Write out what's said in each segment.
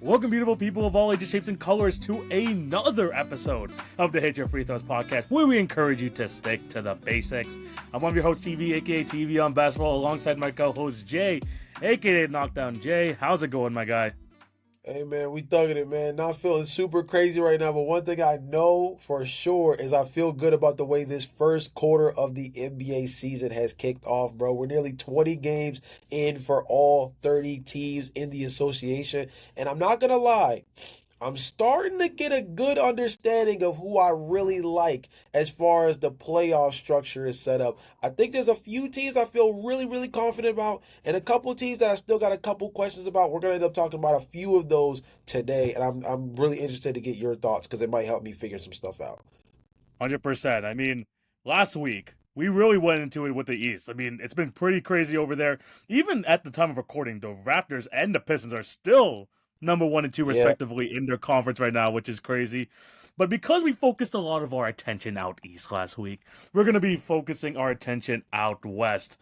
Welcome, beautiful people of all ages, shapes, and colors, to another episode of the Hit Your Free Throws podcast, where we encourage you to stick to the basics. I'm one of your hosts, TV, aka TV on Basketball, alongside my co-host, Jay, aka Knockdown Jay. How's it going, my guy? Hey man, we thugging it, man. Not feeling super crazy right now, but one thing I know for sure is I feel good about the way this first quarter of the NBA season has kicked off, bro. We're nearly 20 games in for all 30 teams in the association, and I'm not gonna lie, I'm starting to get a good understanding of who I really like as far as the playoff structure is set up. I think there's a few teams I feel really, really confident about, and a couple of teams that I still got a couple questions about. We're gonna end up talking about a few of those today, and I'm really interested to get your thoughts because it might help me figure some stuff out. 100%. I mean, last week, we really went into it with the East. I mean, it's been pretty crazy over there. Even at the time of recording, the Raptors and the Pistons are still number 1 and 2 Yeah. respectively in their conference right now, which is crazy. But because we focused a lot of our attention out East last week, we're going to be focusing our attention out West.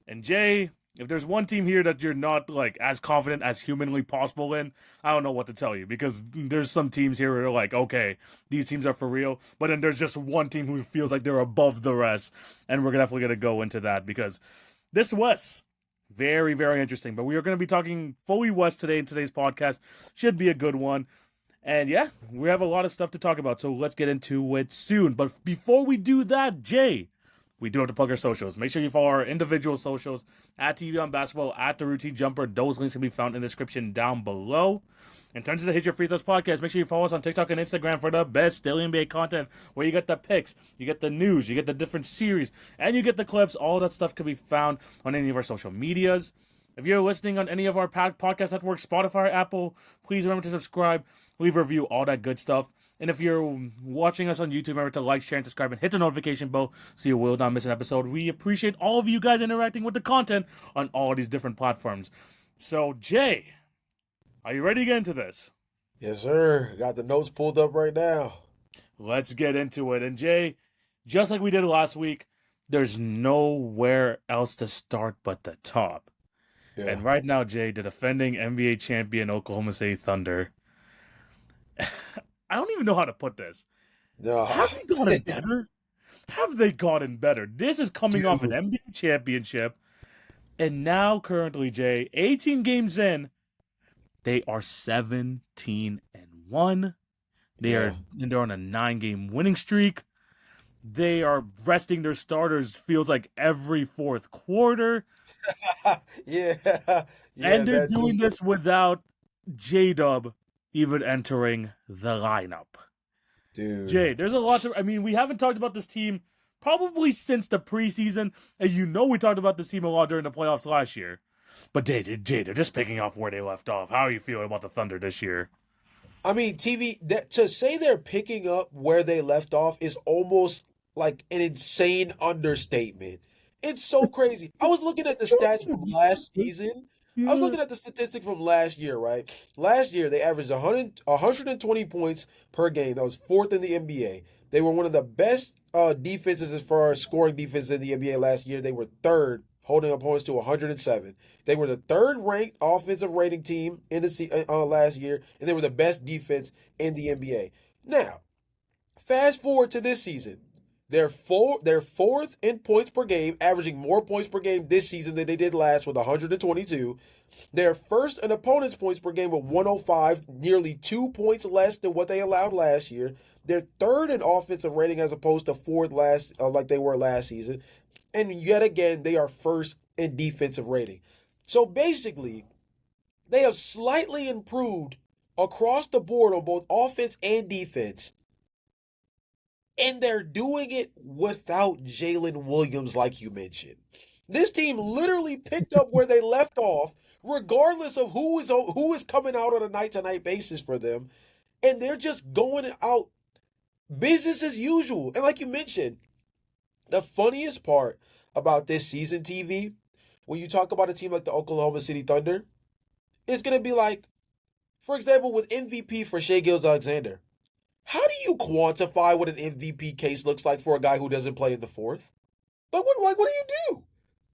And Jay, if there's one team here that you're not like as confident as humanly possible in, I don't know what to tell you, because there's some teams here who are like, okay, these teams are for real, but then there's just one team who feels like they're above the rest, and we're definitely going to go into that, because this West, very, very interesting. But we are going to be talking fully West today in today's podcast. Should be a good one. And yeah, we have a lot of stuff to talk about, so let's get into it soon. But before we do that, Jay, we do have to plug our socials. Make sure you follow our individual socials at TV on Basketball, at The Routine Jumper. Those links can be found in the description down below. In terms of the Hit Your Free Throws podcast, make sure you follow us on TikTok and Instagram for the best daily NBA content, where you get the picks, you get the news, you get the different series, and you get the clips. All that stuff can be found on any of our social medias. If you're listening on any of our podcast networks, Spotify or Apple, please remember to subscribe, leave a review, all that good stuff. And if you're watching us on YouTube, remember to like, share, and subscribe, and hit the notification bell so you will not miss an episode. We appreciate all of you guys interacting with the content on all these different platforms. So, Jay, are you ready to get into this? Yes, sir. Got the notes pulled up right now. Let's get into it. And Jay, just like we did last week, there's nowhere else to start but the top. Yeah. And right now, Jay, the defending NBA champion Oklahoma City Thunder, I don't even know how to put this. No. Have they gotten better? Have they gotten better? This is coming off an NBA championship. And now, currently, Jay, 18 games in, they are 17-1. They're on a 9-game winning streak. They are resting their starters, feels like every fourth quarter. Yeah. And they're doing this without J-Dub even entering the lineup. Dude. Jay, there's a lot to... I mean, we haven't talked about this team probably since the preseason, and you know we talked about this team a lot during the playoffs last year. But Jay, they're just picking off where they left off. How are you feeling about the Thunder this year? I mean, to say they're picking up where they left off is almost like an insane understatement. It's so crazy. I was looking at the stats from last season. I was looking at the statistics from last year, right? Last year, they averaged 120 points per game. That was fourth in the NBA. They were one of the best defenses as far as scoring defense in the NBA last year. They were third, holding opponents to 107. They were the third-ranked offensive rating team in the last year, and they were the best defense in the NBA. Now, fast forward to this season. They're fourth in points per game, averaging more points per game this season than they did last with 122. They're first in opponents' points per game with 105, nearly 2 points less than what they allowed last year. They're third in offensive rating as opposed to fourth like they were last season. And yet again, they are first in defensive rating. So basically, they have slightly improved across the board on both offense and defense. And they're doing it without Jalen Williams, like you mentioned. This team literally picked up where they left off, regardless of who is coming out on a night-to-night basis for them. And they're just going out business as usual. And like you mentioned, the funniest part about this season, TV, when you talk about a team like the Oklahoma City Thunder, is going to be like, for example, with MVP for Shai Gilgeous-Alexander. How do you quantify what an MVP case looks like for a guy who doesn't play in the fourth? What do you do?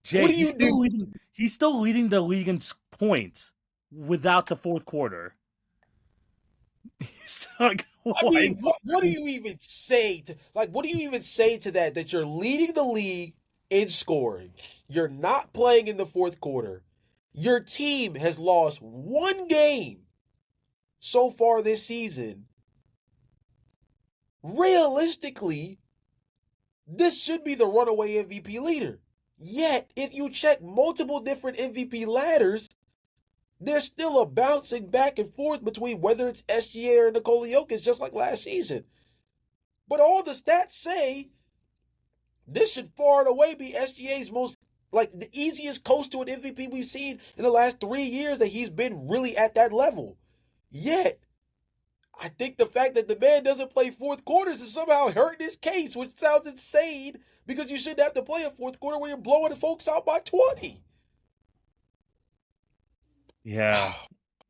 Jay, what do you do? He's still leading the league in points without the fourth quarter. He's like, I why mean, not? what do you even say to what do you even say to that? That you're leading the league in scoring. You're not playing in the fourth quarter. Your team has lost one game so far this season. Realistically, this should be the runaway MVP leader. Yet, if you check multiple different MVP ladders, there's still a bouncing back and forth between whether it's SGA or Nikola Jokic, just like last season. But all the stats say this should far and away be SGA's most, the easiest coast to an MVP we've seen in the last 3 years that he's been really at that level. Yet, I think the fact that the man doesn't play fourth quarters is somehow hurting his case, which sounds insane because you shouldn't have to play a fourth quarter where you're blowing the folks out by 20. Yeah,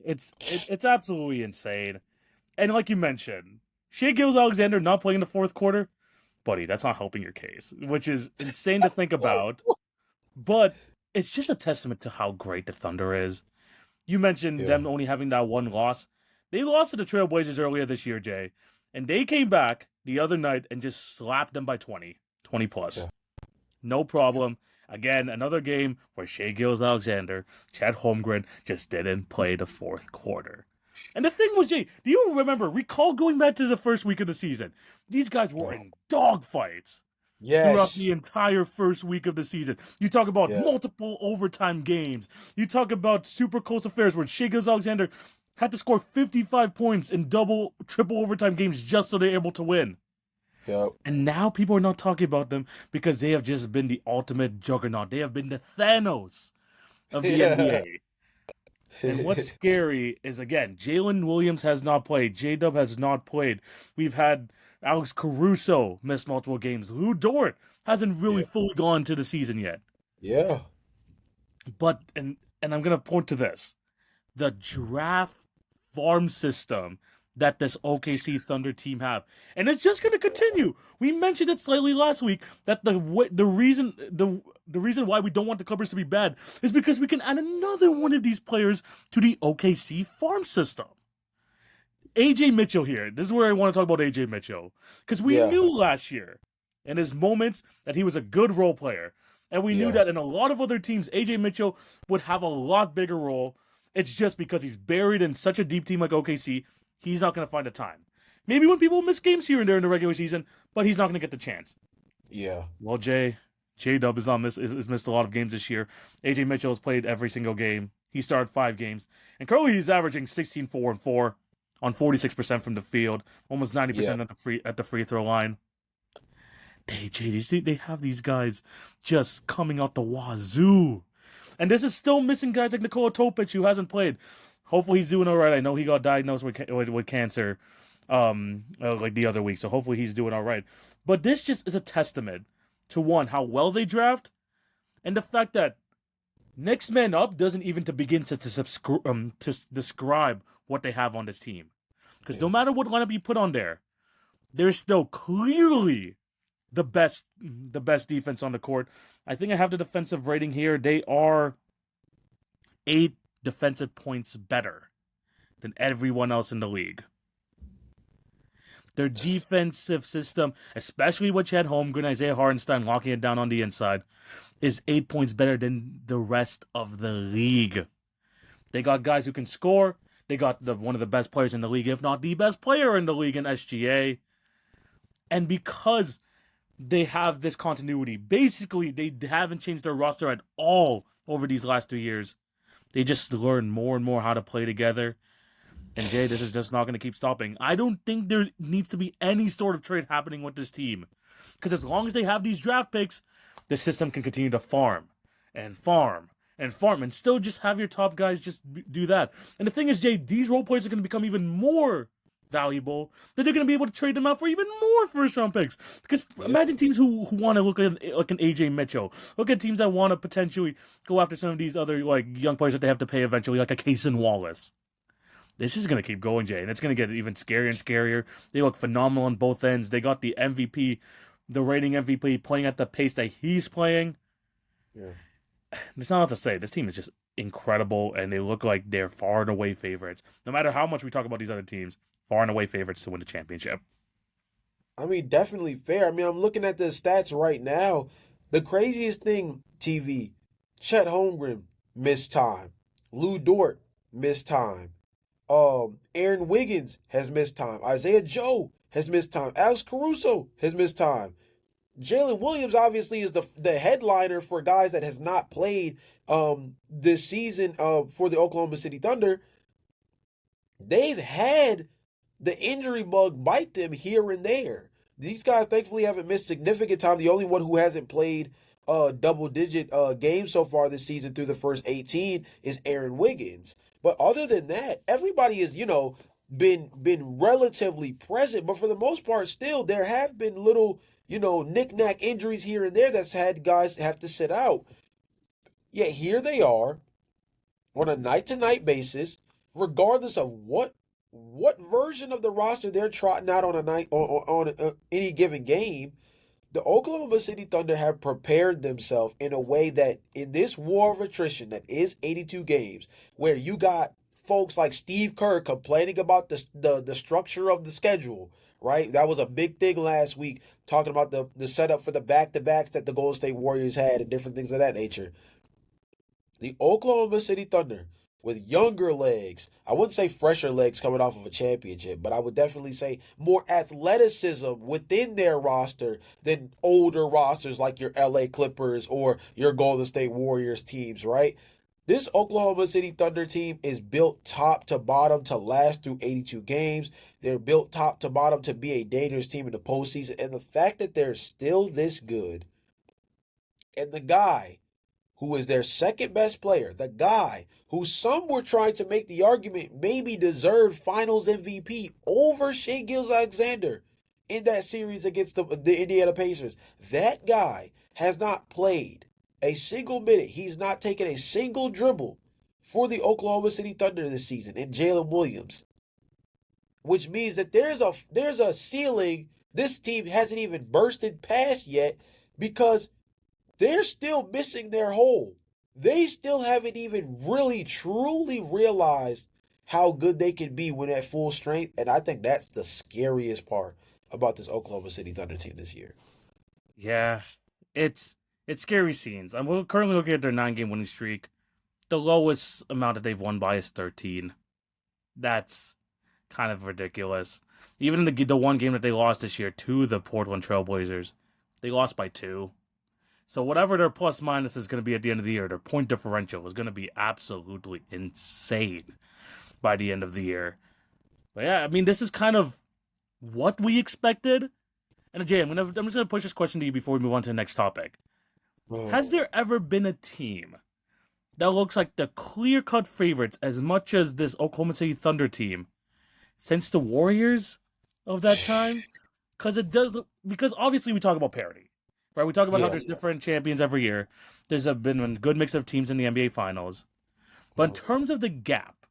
it's absolutely insane. And like you mentioned, Shea Gilgeous-Alexander not playing the fourth quarter, buddy, that's not helping your case, which is insane to think about. But it's just a testament to how great the Thunder is. You mentioned Yeah, them only having that one loss. They lost to the Trailblazers earlier this year, Jay, and they came back the other night and just slapped them by 20 plus. yeah, No problem. Again, another game where Shea Gilgeous-Alexander, Chad Holmgren just didn't play the fourth quarter. And the thing was, Jay, do you recall going back to the first week of the season? These guys were yeah. in dogfights throughout Yes. the entire first week of the season. You talk about Yeah. multiple overtime games. You talk about super close affairs where Shea Gilgeous-Alexander had to score 55 points in double, triple overtime games just so they're able to win. Yep. And now people are not talking about them because they have just been the ultimate juggernaut. They have been the Thanos of the Yeah. NBA. And what's scary is, again, Jalen Williams has not played. J-Dub has not played. We've had Alex Caruso miss multiple games. Lou Dort hasn't really Yeah. fully gone to the season yet. Yeah. But, and I'm going to point to this. The draft farm system that this OKC Thunder team have, and it's just going to continue. We mentioned it slightly last week that the reason why we don't want the Clippers to be bad is because we can add another one of these players to the OKC farm system. AJ Mitchell here. This is where I want to talk about AJ Mitchell because we Yeah. knew last year in his moments that he was a good role player. And we knew Yeah. that in a lot of other teams, AJ Mitchell would have a lot bigger role. It's just because he's buried in such a deep team like OKC, he's not going to find the time. Maybe when people miss games here and there in the regular season, but he's not going to get the chance. Yeah. Well, J-Dub is missed a lot of games this year. AJ Mitchell has played every single game. He started 5 games. And currently he's averaging 16, 4, and 4 on 46% from the field, almost 90% at the free throw line. They have these guys just coming out the wazoo. And this is still missing guys like Nikola Topic, who hasn't played. Hopefully he's doing all right. I know he got diagnosed with cancer like the other week, so hopefully he's doing all right. But this just is a testament to, one, how well they draft, and the fact that next man up doesn't even to begin to describe what they have on this team. Because no matter what lineup you put on there, they're still clearly the best defense on the court. I think I have the defensive rating here. They are 8 defensive points better than everyone else in the league. Their defensive system, especially with Chad Holmgren, Isaiah Hartenstein locking it down on the inside, is 8 points better than the rest of the league. They got guys who can score. They got one of the best players in the league, if not the best player in the league in SGA. And because they have this continuity, basically they haven't changed their roster at all over these last 2 years. They just learn more and more how to play together. And Jay, this is just not going to keep stopping. I don't think there needs to be any sort of trade happening with this team. Because as long as they have these draft picks, the system can continue to farm and farm and farm and still just have your top guys just do that. And the thing is, Jay, these role players are going to become even more valuable, that they're going to be able to trade them out for even more first-round picks. Because imagine teams who want to look at like an AJ Mitchell. Look at teams that want to potentially go after some of these other like young players that they have to pay eventually, like a Cason Wallace. This is going to keep going, Jay, and it's going to get even scarier and scarier. They look phenomenal on both ends. They got the MVP, the reigning MVP, playing at the pace that he's playing. Yeah. It's not to say. This team is just incredible, and they look like they're far and away favorites. No matter how much we talk about these other teams, far and away favorites to win the championship. I mean, definitely fair. I mean, I'm looking at the stats right now. The craziest thing, TV, Chet Holmgren missed time. Lou Dort missed time. Aaron Wiggins has missed time. Isaiah Joe has missed time. Alex Caruso has missed time. Jalen Williams obviously is the headliner for guys that has not played this season for the Oklahoma City Thunder. They've had the injury bug bite them here and there. These guys thankfully haven't missed significant time. The only one who hasn't played double digit games so far this season through the first 18 is Aaron Wiggins. But other than that, everybody has, been relatively present. But for the most part, still there have been little, knick-knack injuries here and there that's had guys have to sit out. Yet here they are on a night-to-night basis, regardless of what version of the roster they're trotting out on a night on any given game. The Oklahoma City Thunder have prepared themselves in a way that in this war of attrition that is 82 games, where you got folks like Steve Kerr complaining about the structure of the schedule, right? That was a big thing last week, talking about the setup for the back-to-backs that the Golden State Warriors had and different things of that nature. The Oklahoma City Thunder, with younger legs, I wouldn't say fresher legs coming off of a championship, but I would definitely say more athleticism within their roster than older rosters like your LA Clippers or your Golden State Warriors teams, right? This Oklahoma City Thunder team is built top to bottom to last through 82 games. They're built top to bottom to be a dangerous team in the postseason. And the fact that they're still this good, and the guy who is their second best player, the guy who some were trying to make the argument maybe deserved finals MVP over Shai Gilgeous-Alexander in that series against the Indiana Pacers. That guy has not played a single minute. He's not taken a single dribble for the Oklahoma City Thunder this season in Jalen Williams, which means that there's a ceiling this team hasn't even bursted past yet because they're still missing their hole. They still haven't even really truly realized how good they can be when at full strength. And I think that's the scariest part about this Oklahoma City Thunder team this year. Yeah, it's scary scenes. I'm currently looking at their 9-game winning streak. The lowest amount that they've won by is 13. That's kind of ridiculous. Even in the one game that they lost this year to the Portland Trailblazers, they lost by 2. So whatever their plus minus is going to be at the end of the year, their point differential is going to be absolutely insane by the end of the year. But yeah, I mean, this is kind of what we expected. And Jay, I'm just going to push this question to you before we move on to the next topic. Has there ever been a team that looks like the clear-cut favorites as much as this Oklahoma City Thunder team since the Warriors of that time? Because obviously we talk about parity. Right, we talk about how there's different champions every year. There's been a good mix of teams in the NBA Finals. But in terms of the gap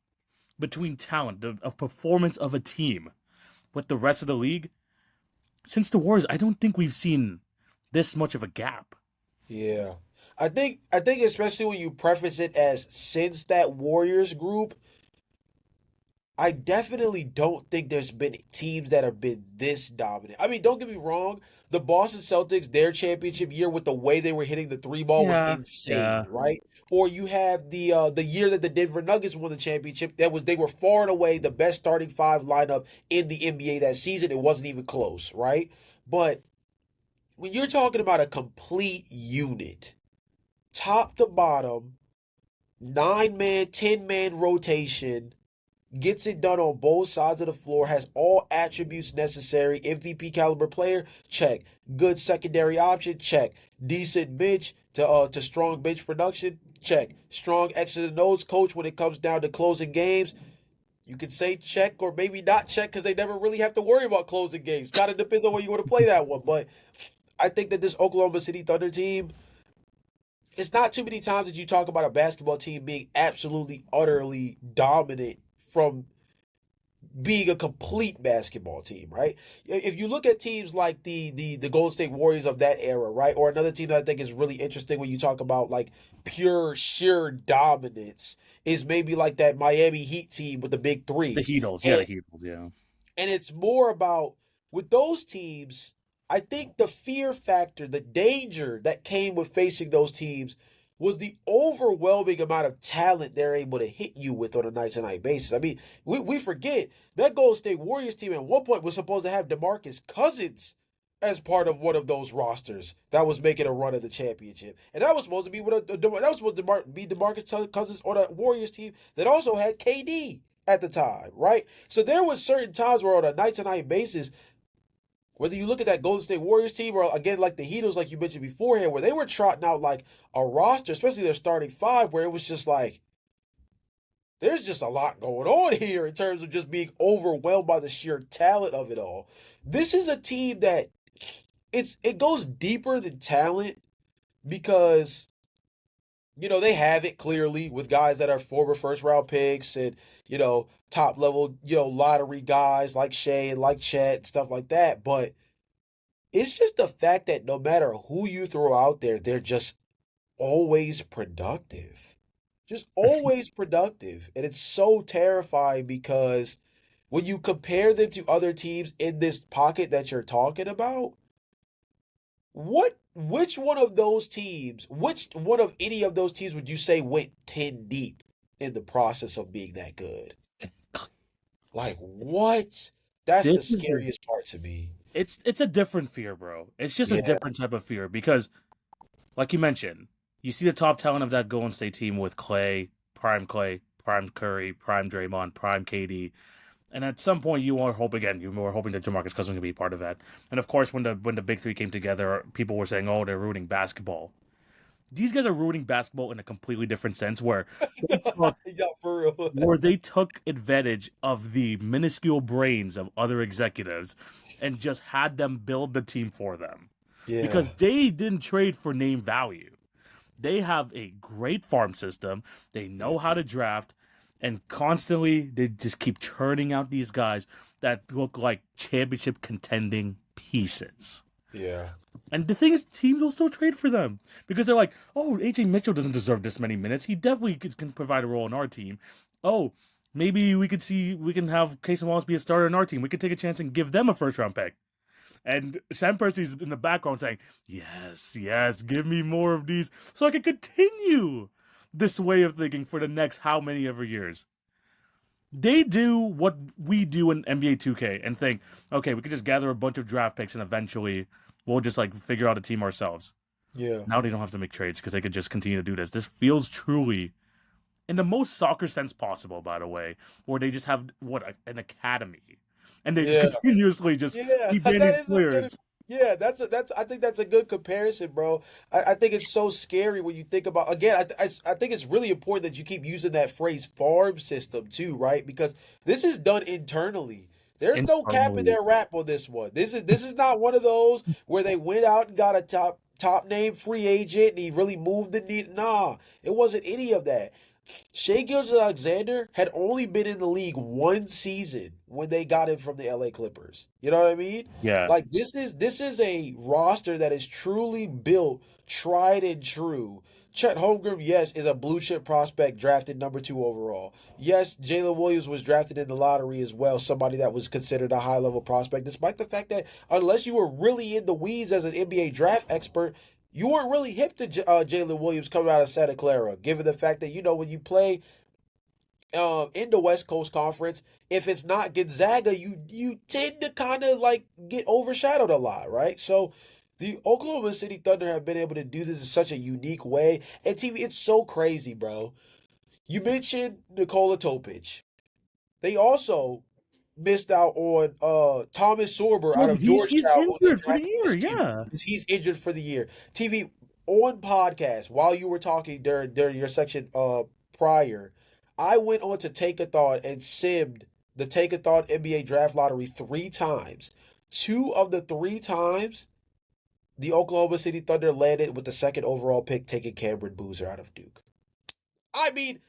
between talent, of performance of a team with the rest of the league, since the Warriors, I don't think we've seen this much of a gap. Yeah. I think especially when you preface it as since that Warriors group, I definitely don't think there's been teams that have been this dominant. I mean, don't get me wrong. The Boston Celtics, their championship year with the way they were hitting the three ball was insane, right? Or you have the year that the Denver Nuggets won the championship. They were far and away the best starting 5 lineup in the NBA that season. It wasn't even close, right? But when you're talking about a complete unit, top to bottom, 9-man, 10-man rotation, gets it done on both sides of the floor, has all attributes necessary. MVP caliber player, check. Good secondary option, check. Decent bench to strong bench production, check. Strong X's and O's coach when it comes down to closing games. You could say check or maybe not check because they never really have to worry about closing games. Kind of depends on where you want to play that one. But I think that this Oklahoma City Thunder team, it's not too many times that you talk about a basketball team being absolutely, utterly dominant from being a complete basketball team, right? If you look at teams like the Golden State Warriors of that era, right? Or another team that I think is really interesting when you talk about like pure, sheer dominance is maybe like that Miami Heat team with the big three. The Heatles, yeah. And it's more about with those teams, I think the fear factor, the danger that came with facing those teams was the overwhelming amount of talent they're able to hit you with on a night to night basis. I mean, we forget that Golden State Warriors team at one point was supposed to have DeMarcus Cousins as part of one of those rosters that was making a run at the championship. And that was supposed to be that was supposed to be DeMarcus Cousins on a Warriors team that also had KD at the time, right? So there was certain times where on a night to night basis, whether you look at that Golden State Warriors team or again like the Heatles, like you mentioned beforehand, where they were trotting out like a roster, especially their starting five, where it was just like there's just a lot going on here in terms of just being overwhelmed by the sheer talent of it all. This is a team that it goes deeper than talent because they have it clearly with guys that are former first round picks and, top level, lottery guys like Shea and like Chet and stuff like that. But it's just the fact that no matter who you throw out there, they're just always productive. Just always productive. And it's so terrifying because when you compare them to other teams in this pocket that you're talking about, which one of those teams, which one of any of those teams would you say went 10 deep in the process of being that good? Like what? That's the This is scariest part to me. it's a different fear, bro. It's just a Yeah, different type of fear because, like you mentioned, you see the top talent of that Golden State team with Clay, Prime Curry, Prime Draymond, Prime KD. And at some point, you were hoping again. You were hoping that Jamarcus Cousins would be part of that. And of course, when the big three came together, people were saying, "Oh, they're ruining basketball." These guys are ruining basketball in a completely different sense, where they took yeah, for real. advantage of the minuscule brains of other executives and just had them build the team for them Yeah, because they didn't trade for name value. They have a great farm system. They yeah, know how to draft, and constantly they just keep churning out these guys that look like championship contending pieces. yeah, And the thing is, teams will still trade for them because they're like, "Oh, AJ Mitchell doesn't deserve this many minutes. He definitely can provide a role in our team. Oh, maybe we can have Casey Wallace be a starter in our team. We could take a chance and give them a first round pick." And Sam Percy's in the background saying, "Yes, yes, give me more of these so I can continue this way of thinking for the next how many ever years." They do what we do in NBA 2K and think, "Okay, we could just gather a bunch of draft picks and eventually we'll just like figure out a team ourselves." yeah. Now they don't have to make trades because they could just continue to do this. This feels truly in the most soccer sense possible, by the way, where they just have an academy and they just Yeah. continuously just Yeah, keep that gaining is a good. players. Yeah, that's. I think that's a good comparison, bro. I think it's so scary when you think about. Again, I think it's really important that you keep using that phrase "farm system" too, right? Because this is done internally. There's no cap in Internally. their rap on this one. This is not one of those where they went out and got a top name free agent and he really moved the need. Nah, it wasn't any of that. Shea Gilgeous-Alexander had only been in the league one season when they got him from the LA Clippers. You know what I mean? Yeah. Like this is a roster that is truly built, tried and true. Chet Holmgren, yes, is a blue chip prospect drafted number 2 overall. Yes, Jalen Williams was drafted in the lottery as well, somebody that was considered a high level prospect, despite the fact that unless you were really in the weeds as an NBA draft expert, you weren't really hip to Jalen Williams coming out of Santa Clara, given the fact that when you play in the West Coast Conference, if it's not Gonzaga, you tend to kind of like get overshadowed a lot, right? So the Oklahoma City Thunder have been able to do this in such a unique way, and TV, it's so crazy, bro. You mentioned Nikola Topic. They also missed out on Thomas Sorber out So of he's Georgetown, who they injured for the drafted year, this too. yeah. He's injured for the year. TV on podcast while you were talking during your section prior, I went on to Take a Thought and simmed the Take a Thought NBA draft lottery 3 times. 2 of the 3 times the Oklahoma City Thunder landed with the second overall pick, taking Cameron Boozer out of Duke. I mean,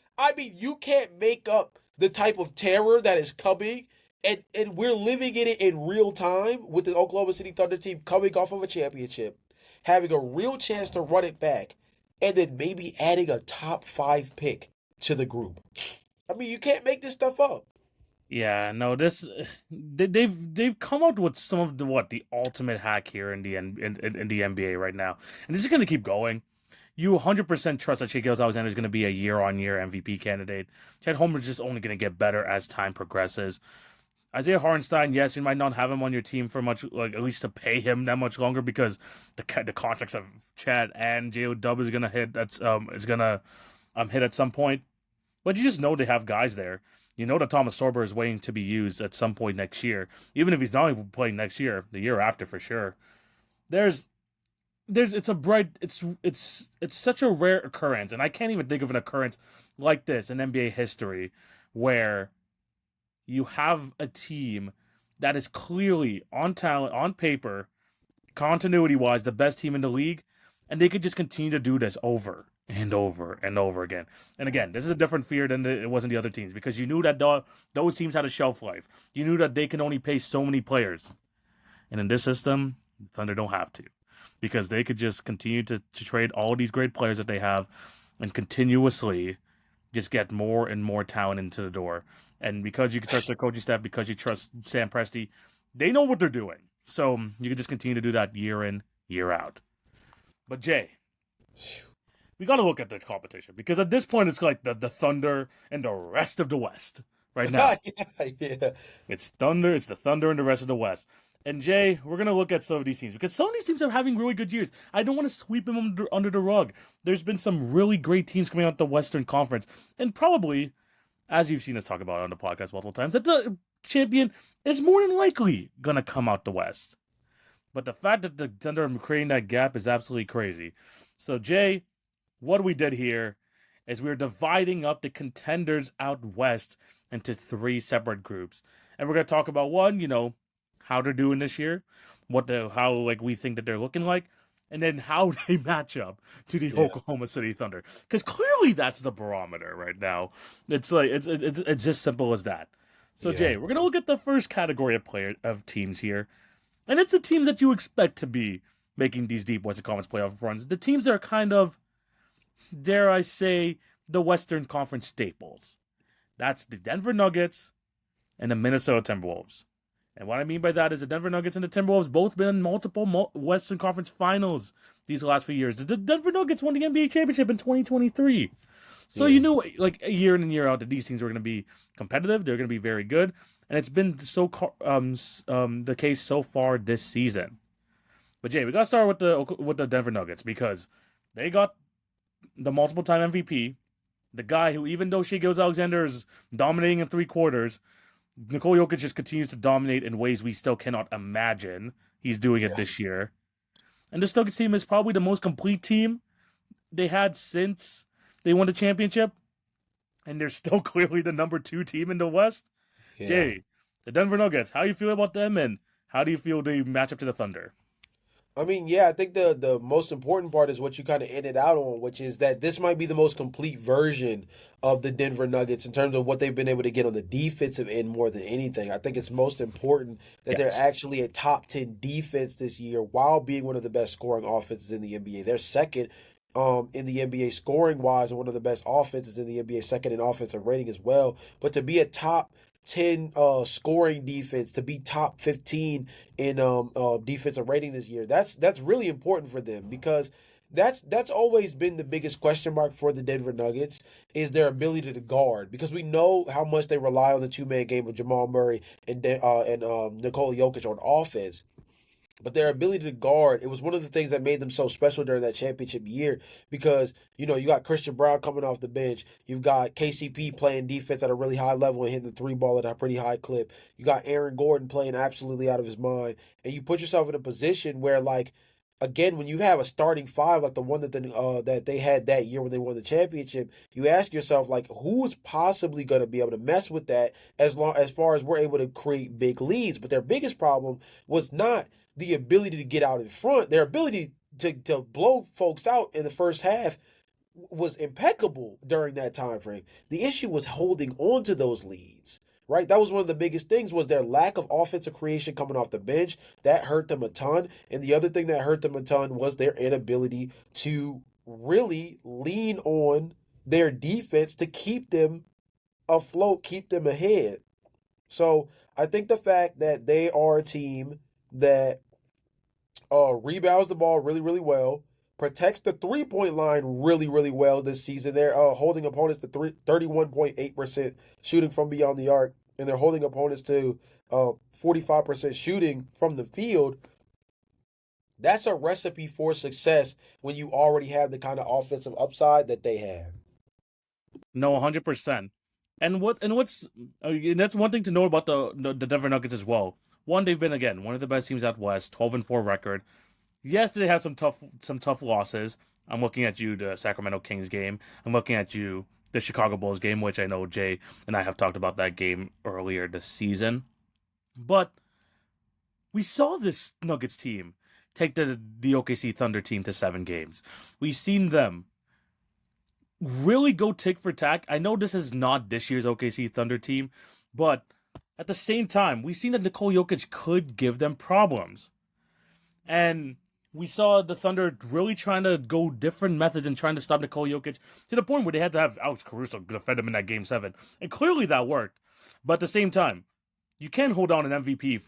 you can't make up the type of terror that is coming, and we're living in it in real time with the Oklahoma City Thunder team coming off of a championship, having a real chance to run it back, and then maybe adding a top 5 pick to the group. I mean, you can't make this stuff up. Yeah, no, they've come out with some of the ultimate hack here in in the NBA right now, and this is gonna keep going. You 100% trust that Shea Alexander is going to be a year-on-year MVP candidate. Chet Holmgren's just only going to get better as time progresses. Isaiah Hartenstein, yes, you might not have him on your team for much, like at least to pay him that much longer because the contracts of Chet and J.O. Dub is gonna hit. That's is gonna hit at some point. But you just know they have guys there. You know that Thomas Sorber is waiting to be used at some point next year. Even if he's not even playing next year, the year after for sure. There's it's a bright it's such a rare occurrence, and I can't even think of an occurrence like this in NBA history where you have a team that is clearly on talent on paper, continuity wise, the best team in the league, and they could just continue to do this over and over and over again. And again, this is a different fear than it was in the other teams because you knew that those teams had a shelf life. You knew that they can only pay so many players. And in this system, Thunder don't have to because they could just continue to trade all these great players that they have and continuously just get more and more talent into the door. And because you can trust their coaching staff, because you trust Sam Presti, they know what they're doing. So you can just continue to do that year in, year out. But Jay, we got to look at the competition because at this point it's like the Thunder and the rest of the West right now. Yeah. It's Thunder, it's the Thunder and the rest of the West. And Jay, we're gonna look at some of these teams because some of these teams are having really good years. I don't want to sweep them under the rug. There's been some really great teams coming out the Western Conference, and probably, as you've seen us talk about on the podcast multiple times, that the champion is more than likely gonna come out the West. But the fact that the Thunder are creating that gap is absolutely crazy. So Jay, what we did here is we're dividing up the contenders out west into three separate groups. And we're going to talk about one, how they're doing this year, how like we think that they're looking like, and then how they match up to the Yeah. Oklahoma City Thunder. Because clearly that's the barometer right now. It's like it's just simple as that. So Yeah. Jay, we're gonna look at the first category of teams here, and it's the teams that you expect to be making these deep Western Conference playoff runs. The teams that are kind of, dare I say, the Western Conference staples. That's the Denver Nuggets and the Minnesota Timberwolves. And what I mean by that is the Denver Nuggets and the Timberwolves both been in multiple Western Conference finals these last few years. The Denver Nuggets won the NBA championship in 2023. So Yeah. you knew, like, a year in and year out that these teams were going to be competitive. They're going to be very good. And it's been the case so far this season. But Jay, we got to start with the Denver Nuggets because they got the multiple time MVP, the guy who, even though Shea Alexander is dominating in three quarters, Nikola Jokic just continues to dominate in ways we still cannot imagine he's doing it Yeah. this year. And this Nuggets team is probably the most complete team they had since they won the championship. And they're still clearly the number 2 team in the West. Yeah. Jay, the Denver Nuggets, how do you feel about them and how do you feel they match up to the Thunder? I mean, yeah, I think the most important part is what you kind of ended out on, which is that this might be the most complete version of the Denver Nuggets in terms of what they've been able to get on the defensive end more than anything. I think it's most important that they're Yes. actually a top 10 defense this year while being one of the best scoring offenses in the NBA. They're second in the NBA scoring wise and one of the best offenses in the NBA, second in offensive rating as well. But to be a top 10 scoring defense, to be top 15 in defensive rating this year, that's really important for them because that's always been the biggest question mark for the Denver Nuggets is their ability to guard because we know how much they rely on the two-man game of Jamal Murray and Nikola Jokic on offense. But their ability to guard, it was one of the things that made them so special during that championship year because, you got Christian Brown coming off the bench. You've got KCP playing defense at a really high level and hitting the three ball at a pretty high clip. You got Aaron Gordon playing absolutely out of his mind. And you put yourself in a position where, like, again, when you have a starting five like the one that they had that year when they won the championship, you ask yourself, like, who's possibly going to be able to mess with that as far as we're able to create big leads. But their biggest problem was not the ability to get out in front. Their ability to blow folks out in the first half was impeccable during that time frame. The issue was holding on to those leads. Right, that was one of the biggest things was their lack of offensive creation coming off the bench. That hurt them a ton. And the other thing that hurt them a ton was their inability to really lean on their defense to keep them afloat, keep them ahead. So I think the fact that they are a team that rebounds the ball really, really well, protects the 3-point line really, really well this season. They're holding opponents to 31.8% shooting from beyond the arc, and they're holding opponents to 45% shooting from the field. That's a recipe for success when you already have the kind of offensive upside that they have. No, 100%. And that's one thing to know about the Denver Nuggets as well. One, they've been again one of the best teams out west, 12-4 record. Yes, they have some tough losses. I'm looking at you, the Sacramento Kings game. I'm looking at you, the Chicago Bulls game, which I know Jay and I have talked about that game earlier this season. But we saw this Nuggets team take the OKC Thunder team to 7 games. We've seen them really go tick for tack. I know this is not this year's OKC Thunder team, but at the same time, we've seen that Nikola Jokic could give them problems. And we saw the Thunder really trying to go different methods and trying to stop Nikola Jokic to the point where they had to have Alex Caruso defend him in that game 7. And clearly that worked. But at the same time, you can't hold on an MVP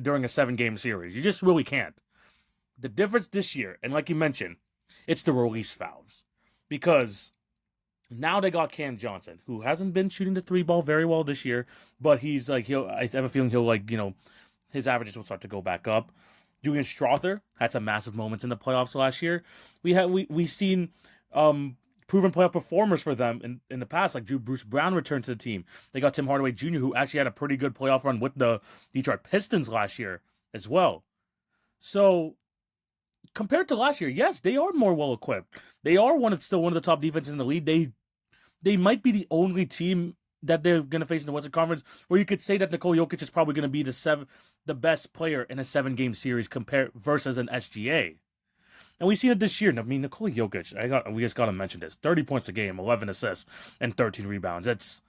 during a 7-game series. You just really can't. The difference this year, and like you mentioned, it's the release fouls. Because now they got Cam Johnson, who hasn't been shooting the 3 ball very well this year, but he's like I have a feeling he'll his averages will start to go back up. Julian Strother had some massive moments in the playoffs last year. We've seen proven playoff performers for them in the past, like Bruce Brown returned to the team. They got Tim Hardaway Jr., who actually had a pretty good playoff run with the Detroit Pistons last year as well. So compared to last year, yes, they are more well equipped. They are still one of the top defenses in the league. They might be the only team that they're going to face in the Western Conference where you could say that Nikola Jokic is probably going to be the best player in a 7-game series compared versus an SGA. And we've seen it this year. I mean, Nikola Jokic, we just got to mention this: 30 points a game, 11 assists, and 13 rebounds. That's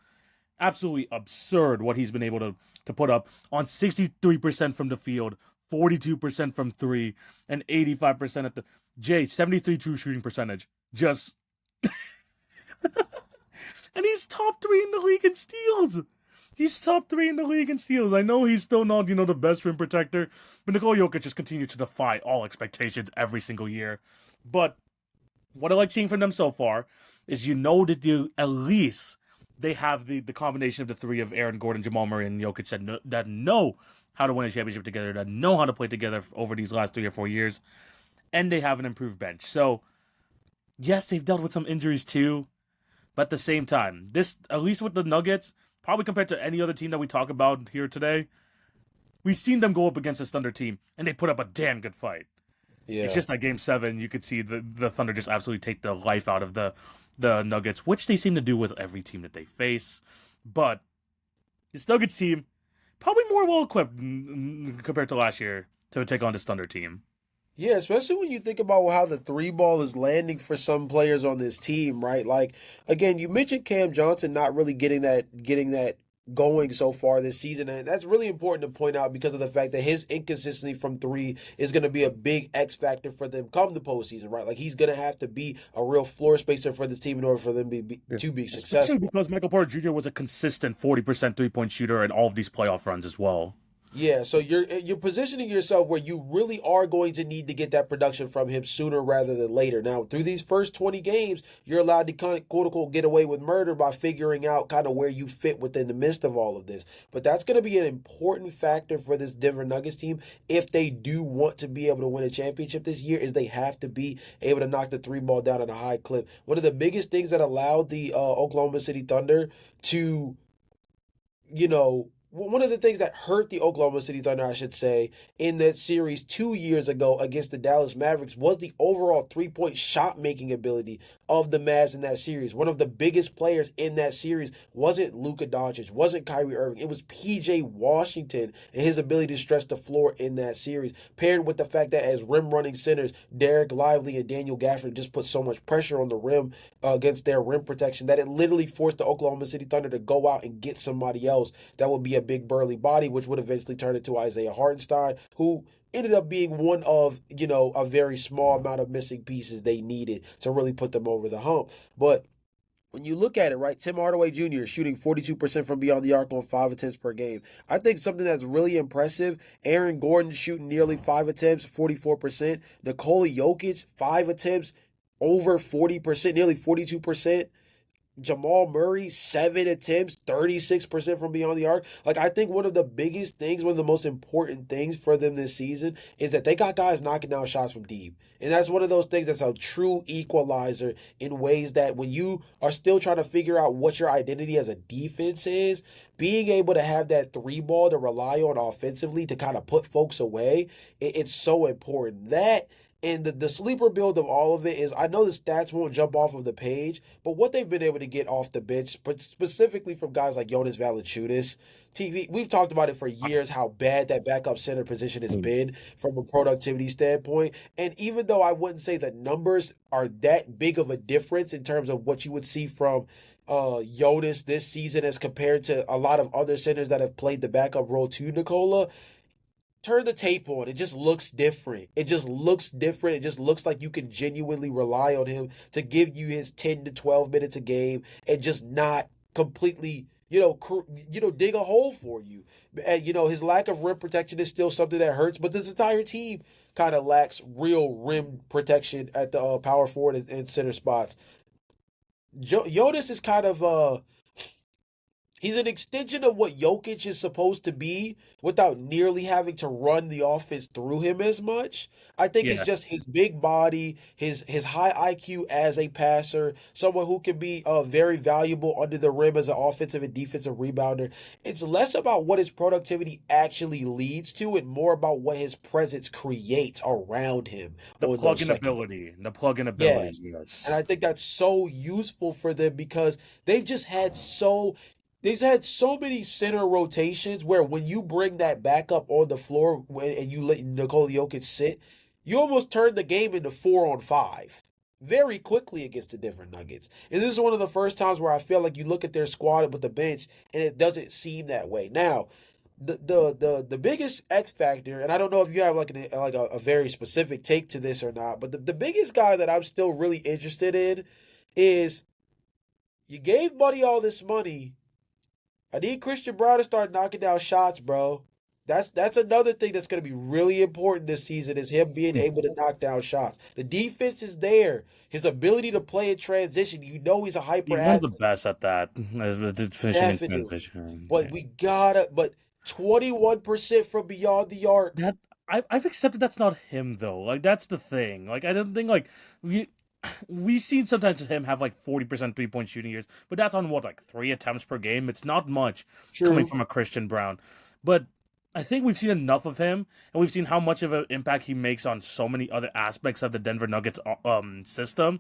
absolutely absurd what he's been able to put up on 63% from the field, 42% from 3, and 85% at the 73 true shooting percentage. Just and he's top 3 in the league in steals. He's top 3 in the league in steals. I know he's still not, the best rim protector, but Nikola Jokic just continues to defy all expectations every single year. But what I like seeing from them so far is that at least they have the combination of the 3 of Aaron Gordon, Jamal Murray, and Jokic that know how to win a championship together, that know how to play together over these last 3 or 4 years, and they have an improved bench. So, yes, they've dealt with some injuries too, but at the same time, at least with the Nuggets, probably compared to any other team that we talk about here today, we've seen them go up against this Thunder team, and they put up a damn good fight. Yeah. It's just that game 7, you could see the Thunder just absolutely take the life out of the Nuggets, which they seem to do with every team that they face. But this Nuggets team, probably more well-equipped compared to last year to take on this Thunder team. Yeah, especially when you think about how the 3 ball is landing for some players on this team, right? Like, again, you mentioned Cam Johnson not really getting that going so far this season, and that's really important to point out because of the fact that his inconsistency from 3 is going to be a big X factor for them come the postseason, right? Like, he's going to have to be a real floor spacer for this team in order for them to be successful. Especially because Michael Porter Jr. was a consistent 40% 3-point shooter in all of these playoff runs as well. Yeah, so you're positioning yourself where you really are going to need to get that production from him sooner rather than later. Now, through these first 20 games, you're allowed to kind of quote unquote get away with murder by figuring out kind of where you fit within the midst of all of this. But that's going to be an important factor for this Denver Nuggets team if they do want to be able to win a championship this year. Is they have to be able to knock the 3 ball down at a high clip. One of the biggest things that allowed the Oklahoma City Thunder to, one of the things that hurt the Oklahoma City Thunder, I should say, in that series 2 years ago against the Dallas Mavericks was the overall 3-point shot making ability of the Mavs in that series. One of the biggest players in that series wasn't Luka Doncic, wasn't Kyrie Irving. It was PJ Washington and his ability to stretch the floor in that series, paired with the fact that as rim running centers, Derek Lively and Daniel Gafford just put so much pressure on the rim against their rim protection that it literally forced the Oklahoma City Thunder to go out and get somebody else that would be a big burly body, which would eventually turn into Isaiah Hartenstein, who ended up being one of, a very small amount of missing pieces they needed to really put them over the hump. But when you look at it, right, Tim Hardaway Jr. is shooting 42% from beyond the arc on 5 attempts per game. I think something that's really impressive, Aaron Gordon shooting nearly 5 attempts, 44%. Nikola Jokic, 5 attempts, over 40%, nearly 42%. Jamal Murray, 7 attempts, 36% from beyond the arc. Like, I think one of the biggest things, one of the most important things for them this season is that they got guys knocking down shots from deep. And that's one of those things that's a true equalizer in ways that when you are still trying to figure out what your identity as a defense is, being able to have that three ball to rely on offensively to kind of put folks away, it's so important. That and the sleeper build of all of it is I know the stats won't jump off of the page, but what they've been able to get off the bench, but specifically from guys like Jonas Valanciunas, TV, we've talked about it for years how bad that backup center position has been from a productivity standpoint. And even though I wouldn't say the numbers are that big of a difference in terms of what you would see from Jonas this season as compared to a lot of other centers that have played the backup role to Nikola, turn the tape on. It just looks different. It just looks different. It just looks like you can genuinely rely on him to give you his 10 to 12 minutes a game and just not completely, dig a hole for you. And, his lack of rim protection is still something that hurts, but this entire team kind of lacks real rim protection at the power forward and center spots. Jonas is kind of he's an extension of what Jokic is supposed to be without nearly having to run the offense through him as much. I think it's Yeah. just his big body, his high IQ as a passer, someone who can be very valuable under the rim as an offensive and defensive rebounder. It's less about what his productivity actually leads to and more about what his presence creates around him The on those plug-in second. ability. The plug-in ability. Yes. And Yes. I think that's so useful for them because they've just had so they've had so many center rotations where when you bring that back up on the floor and you let Nikola Jokic sit, you almost turn the game into 4-on-5 very quickly against the Denver Nuggets. And this is one of the first times where I feel like you look at their squad with the bench and it doesn't seem that way. Now, the biggest X factor, and I don't know if you have a very specific take to this or not, but the biggest guy that I'm still really interested in is you gave Buddy all this money. I need Christian Brown to start knocking down shots, bro. That's another thing that's going to be really important this season is him being able to knock down shots. The defense is there. His ability to play in transition, he's a hyper He's one of the athlete, best at that, finishing in definitely. transition. But we gotta, but 21% from beyond the arc. That I've accepted that's not him though. Like that's the thing. Like I don't think like we've seen sometimes him have like 40% 3-point shooting years, but that's on what like 3 attempts per game. It's not much coming True. from a Christian Brown, but I think we've seen enough of him, and we've seen how much of an impact he makes on so many other aspects of the Denver Nuggets system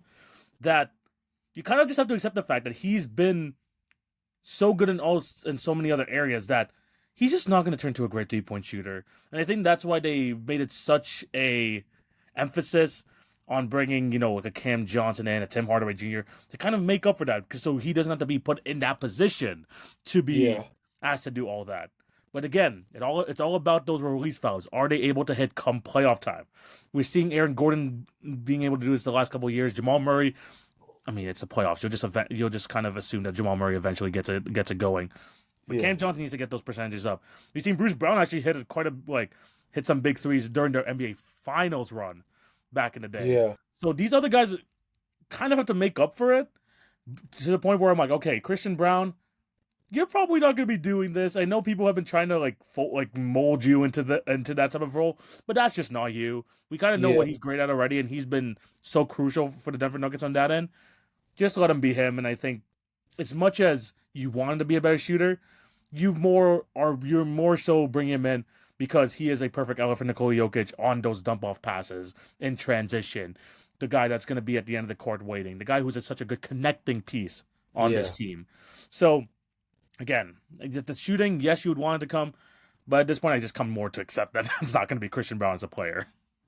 that you kind of just have to accept the fact that he's been so good in so many other areas that he's just not going to turn to a great 3-point shooter. And I think that's why they made it such a emphasis on bringing, like a Cam Johnson and a Tim Hardaway Jr. to kind of make up for that, because so he doesn't have to be put in that position to be Yeah. asked to do all that. But again, it's all about those release fouls. Are they able to hit come playoff time? We're seeing Aaron Gordon being able to do this the last couple of years. Jamal Murray, I mean, it's the playoffs. You'll just kind of assume that Jamal Murray eventually gets it going. But Yeah. Cam Johnson needs to get those percentages up. We've seen Bruce Brown actually hit some big threes during their NBA Finals run back in the day. Yeah. So these other guys kind of have to make up for it to the point where I'm like, okay, Christian Brown, you're probably not going to be doing this. I know people have been trying to mold you into that type of role, but that's just not you. We kind of know Yeah. what he's great at already, and he's been so crucial for the Denver Nuggets on that end. Just let him be him, and I think as much as you want him to be a better shooter, you're more so bringing him in because he is a perfect outlet for Nikola Jokic on those dump off passes in transition. The guy that's going to be at the end of the court waiting. The guy who's such a good connecting piece on this Yeah. team. So again, the shooting, yes, you would want it to come, but at this point, I just come more to accept that it's not going to be Christian Brown as a player.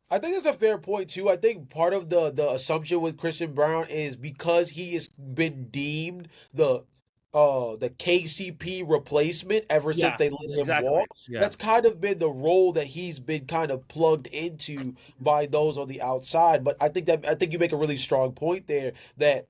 I think that's a fair point too. I think part of the assumption with Christian Brown is because he has been deemed the KCP replacement ever since Yeah, they let him exactly. walk. Yeah, That's kind of been the role that he's been kind of plugged into by those on the outside. But I think you make a really strong point there that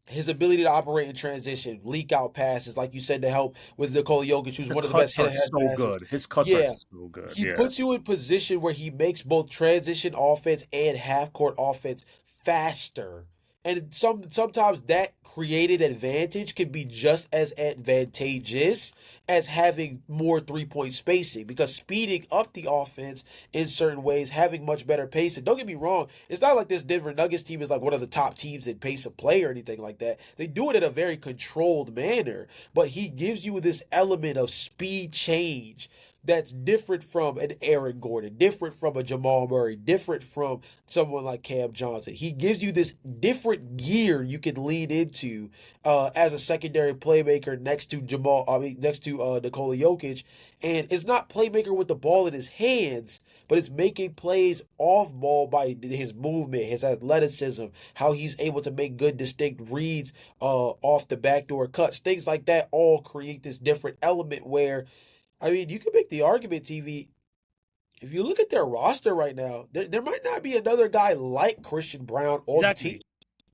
his ability to operate in transition, leak out passes, like you said, to help with Nikola Jokic, who's The one of the best cuts hit are ahead so passers. good. His cuts are Yeah, so good. he Yeah. puts you in position where he makes both transition offense and half court offense faster. And sometimes that created advantage can be just as advantageous as having more 3-point spacing because speeding up the offense in certain ways, having much better pace. And don't get me wrong, it's not like this Denver Nuggets team is like one of the top teams in pace of play or anything like that. They do it in a very controlled manner, but he gives you this element of speed change that's different from an Aaron Gordon, different from a Jamal Murray, different from someone like Cam Johnson. He gives you this different gear you can lean into as a secondary playmaker next to Nikola Jokic, and it's not playmaker with the ball in his hands, but it's making plays off ball by his movement, his athleticism, how he's able to make good distinct reads off the backdoor cuts, things like that. All create this different element where I mean, you can make the argument, TV. If you look at their roster right now, there might not be another guy like Christian Brown on the team. Exactly.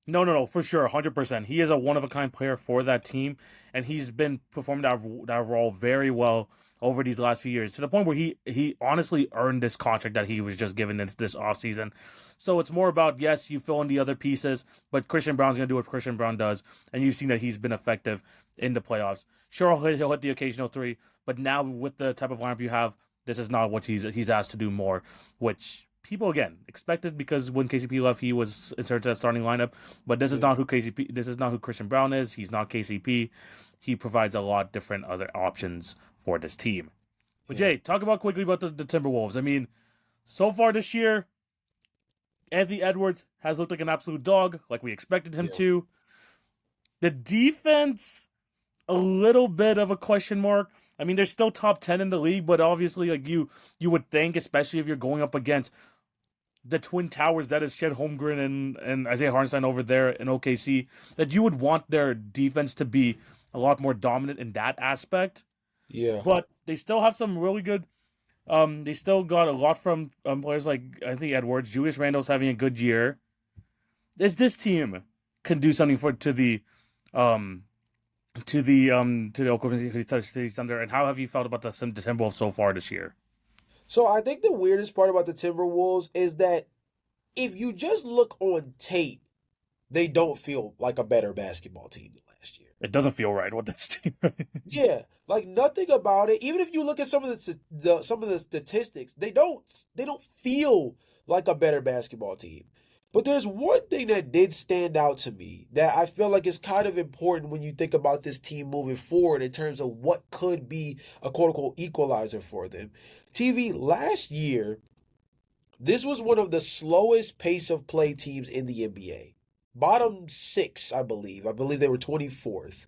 No, no, no, for sure, 100%. He is a one of a kind player for that team, and he's been performing that role very well over these last few years to the point where he honestly earned this contract that he was just given this offseason. So it's more about, yes, you fill in the other pieces, but Christian Brown's going to do what Christian Brown does, and you've seen that he's been effective in the playoffs. Sure, he'll hit the occasional three, but now with the type of lineup you have, this is not what he's asked to do more, which people again expected because when KCP left, he was inserted to that starting lineup. But this is Yeah, not who KCP. This is not who Christian Brown is. He's not KCP. He provides a lot different other options for this team. But yeah, Jay, talk about quickly about the Timberwolves. I mean, so far this year, Anthony Edwards has looked like an absolute dog, like we expected him yeah. to. The defense, a little bit of a question mark. I mean, they're still top 10 in the league, but obviously, like you would think, especially if you're going up against the twin towers that is Chet Holmgren and Isaiah Hartenstein over there in OKC, that you would want their defense to be a lot more dominant in that aspect. Yeah. But they still have some really good. They still got a lot from players like Anthony Edwards, Julius Randle's having a good year. This team can do something for um to the Oklahoma City Thunder. And how have you felt about the Timberwolves so far this year? So I think the weirdest part about the Timberwolves is that if you just look on tape, they don't feel like a better basketball team than last year. It doesn't feel right with this team. Yeah, like nothing about it. Even if you look at some of the statistics, they don't feel like a better basketball team. But there's one thing that did stand out to me that I feel like is kind of important when you think about this team moving forward in terms of what could be a quote unquote equalizer for them. TV last year, this was one of the slowest pace of play teams in the NBA. Bottom six, I believe. I believe they were 24th.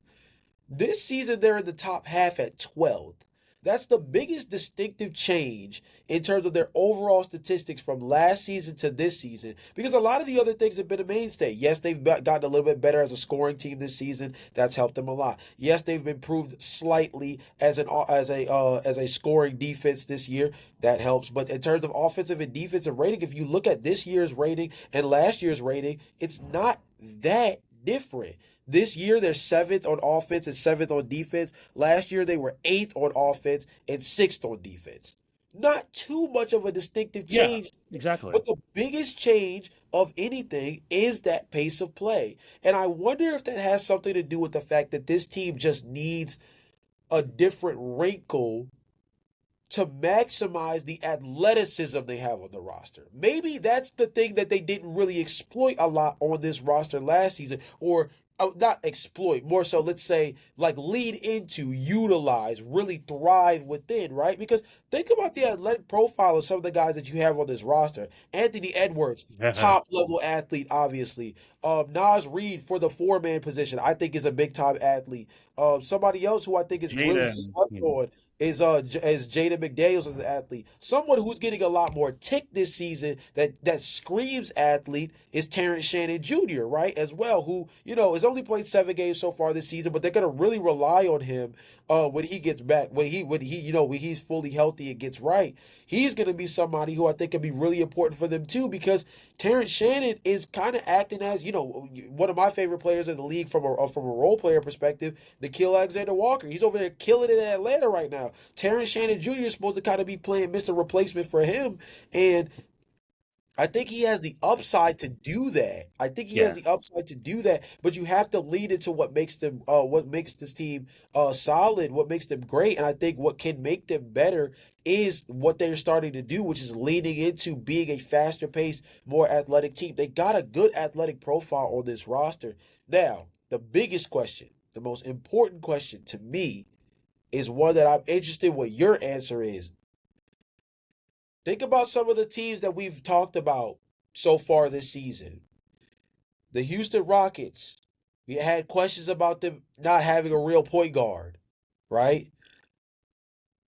This season, they're in the top half at 12th. That's the biggest distinctive change in terms of their overall statistics from last season to this season because a lot of the other things have been a mainstay. Yes, they've gotten a little bit better as a scoring team this season. That's helped them a lot. Yes, they've improved slightly as a scoring defense this year. That helps. But in terms of offensive and defensive rating, if you look at this year's rating and last year's rating, it's not that different. This year, they're seventh on offense and seventh on defense. Last year, they were eighth on offense and sixth on defense. Not too much of a distinctive Yeah, change, exactly. but the biggest change of anything is that pace of play. And I wonder if that has something to do with the fact that this team just needs a different wrinkle to maximize the athleticism they have on the roster. Maybe that's the thing that they didn't really exploit a lot on this roster last season, or not exploit, more so, let's say, like lead into, utilize, really thrive within, right? Because think about the athletic profile of some of the guys that you have on this roster. Anthony Edwards, Yeah. top level athlete, obviously. Nas Reed for the 4-man position, I think is a big time athlete. Somebody else who I think is really Jaden. slept on is Jaden McDaniels as an athlete. Someone who's getting a lot more tick this season that screams athlete is Terrence Shannon Jr., right? As well, who, has only played 7 games so far this season, but they're gonna really rely on him when he gets back, when he's fully healthy healthy and gets right, he's going to be somebody who I think can be really important for them too, because Terrence Shannon is kind of acting as, one of my favorite players in the league from a role player perspective, Nickeil Alexander-Walker. He's over there killing it in Atlanta right now. Terrence Shannon Jr. is supposed to kind of be playing Mr. Replacement for him, and I think he has the upside to do that. I think he has Yeah. the upside to do that, but you have to lead into what makes this team solid, what makes them great, and I think what can make them better is what they're starting to do, which is leaning into being a faster paced, more athletic team. They got a good athletic profile on this roster. Now, the biggest question, the most important question to me is one that I'm interested in what your answer is. Think about some of the teams that we've talked about so far this season. The Houston Rockets, we had questions about them not having a real point guard, right?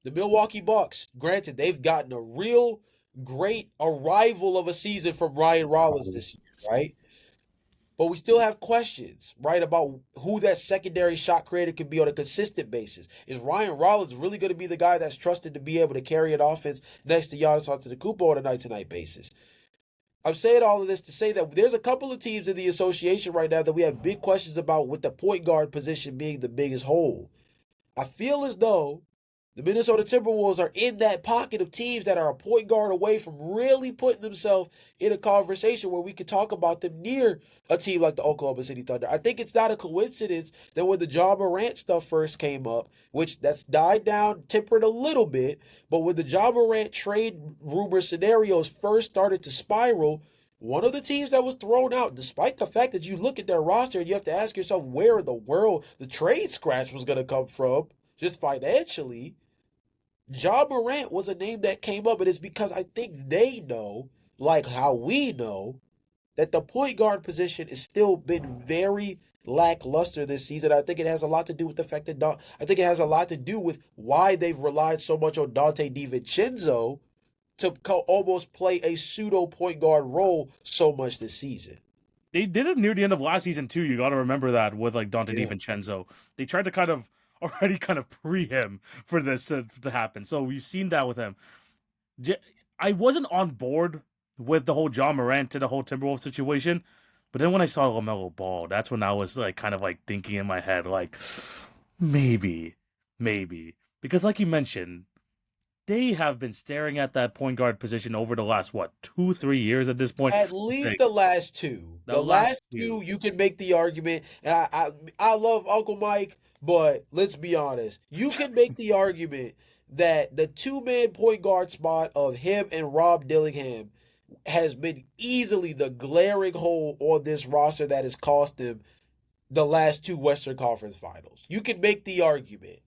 The Milwaukee Bucks, granted, they've gotten a real great arrival of a season from Ryan Rollins this year, right? But we still have questions, right, about who that secondary shot creator could be on a consistent basis. Is Ryan Rollins really going to be the guy that's trusted to be able to carry an offense next to Giannis Antetokounmpo on a night-to-night basis? I'm saying all of this to say that there's a couple of teams in the association right now that we have big questions about, with the point guard position being the biggest hole. I feel as though the Minnesota Timberwolves are in that pocket of teams that are a point guard away from really putting themselves in a conversation where we could talk about them near a team like the Oklahoma City Thunder. I think it's not a coincidence that when the Ja Morant stuff first came up, which that's died down, tempered a little bit, but when the Ja Morant trade rumor scenarios first started to spiral, one of the teams that was thrown out, despite the fact that you look at their roster and you have to ask yourself where in the world the trade scratch was going to come from, just financially, Ja Morant was a name that came up, and it's because I think they know, like how we know, that the point guard position has still been very lackluster this season. I think it has a lot to do with the fact that I think it has a lot to do with why they've relied so much on Dante DiVincenzo to almost play a pseudo point guard role so much this season. They did it near the end of last season too. You got to remember that with like Dante Yeah. DiVincenzo. They tried to kind of already kind of pre him for this to happen. So we've seen that with him. I wasn't on board with the whole John Morant to the whole Timberwolves situation, but then when I saw LaMelo Ball, that's when I was like kind of like thinking in my head like maybe, maybe because like you mentioned, they have been staring at that point guard position over the last what 2-3 years at this point. At least Like, the last two. the The last last two, few. you can make the argument. And I love Uncle Mike, but let's be honest. You can make the argument that the two-man point guard spot of him and Rob Dillingham has been easily the glaring hole on this roster that has cost them the last two Western Conference Finals. You can make the argument.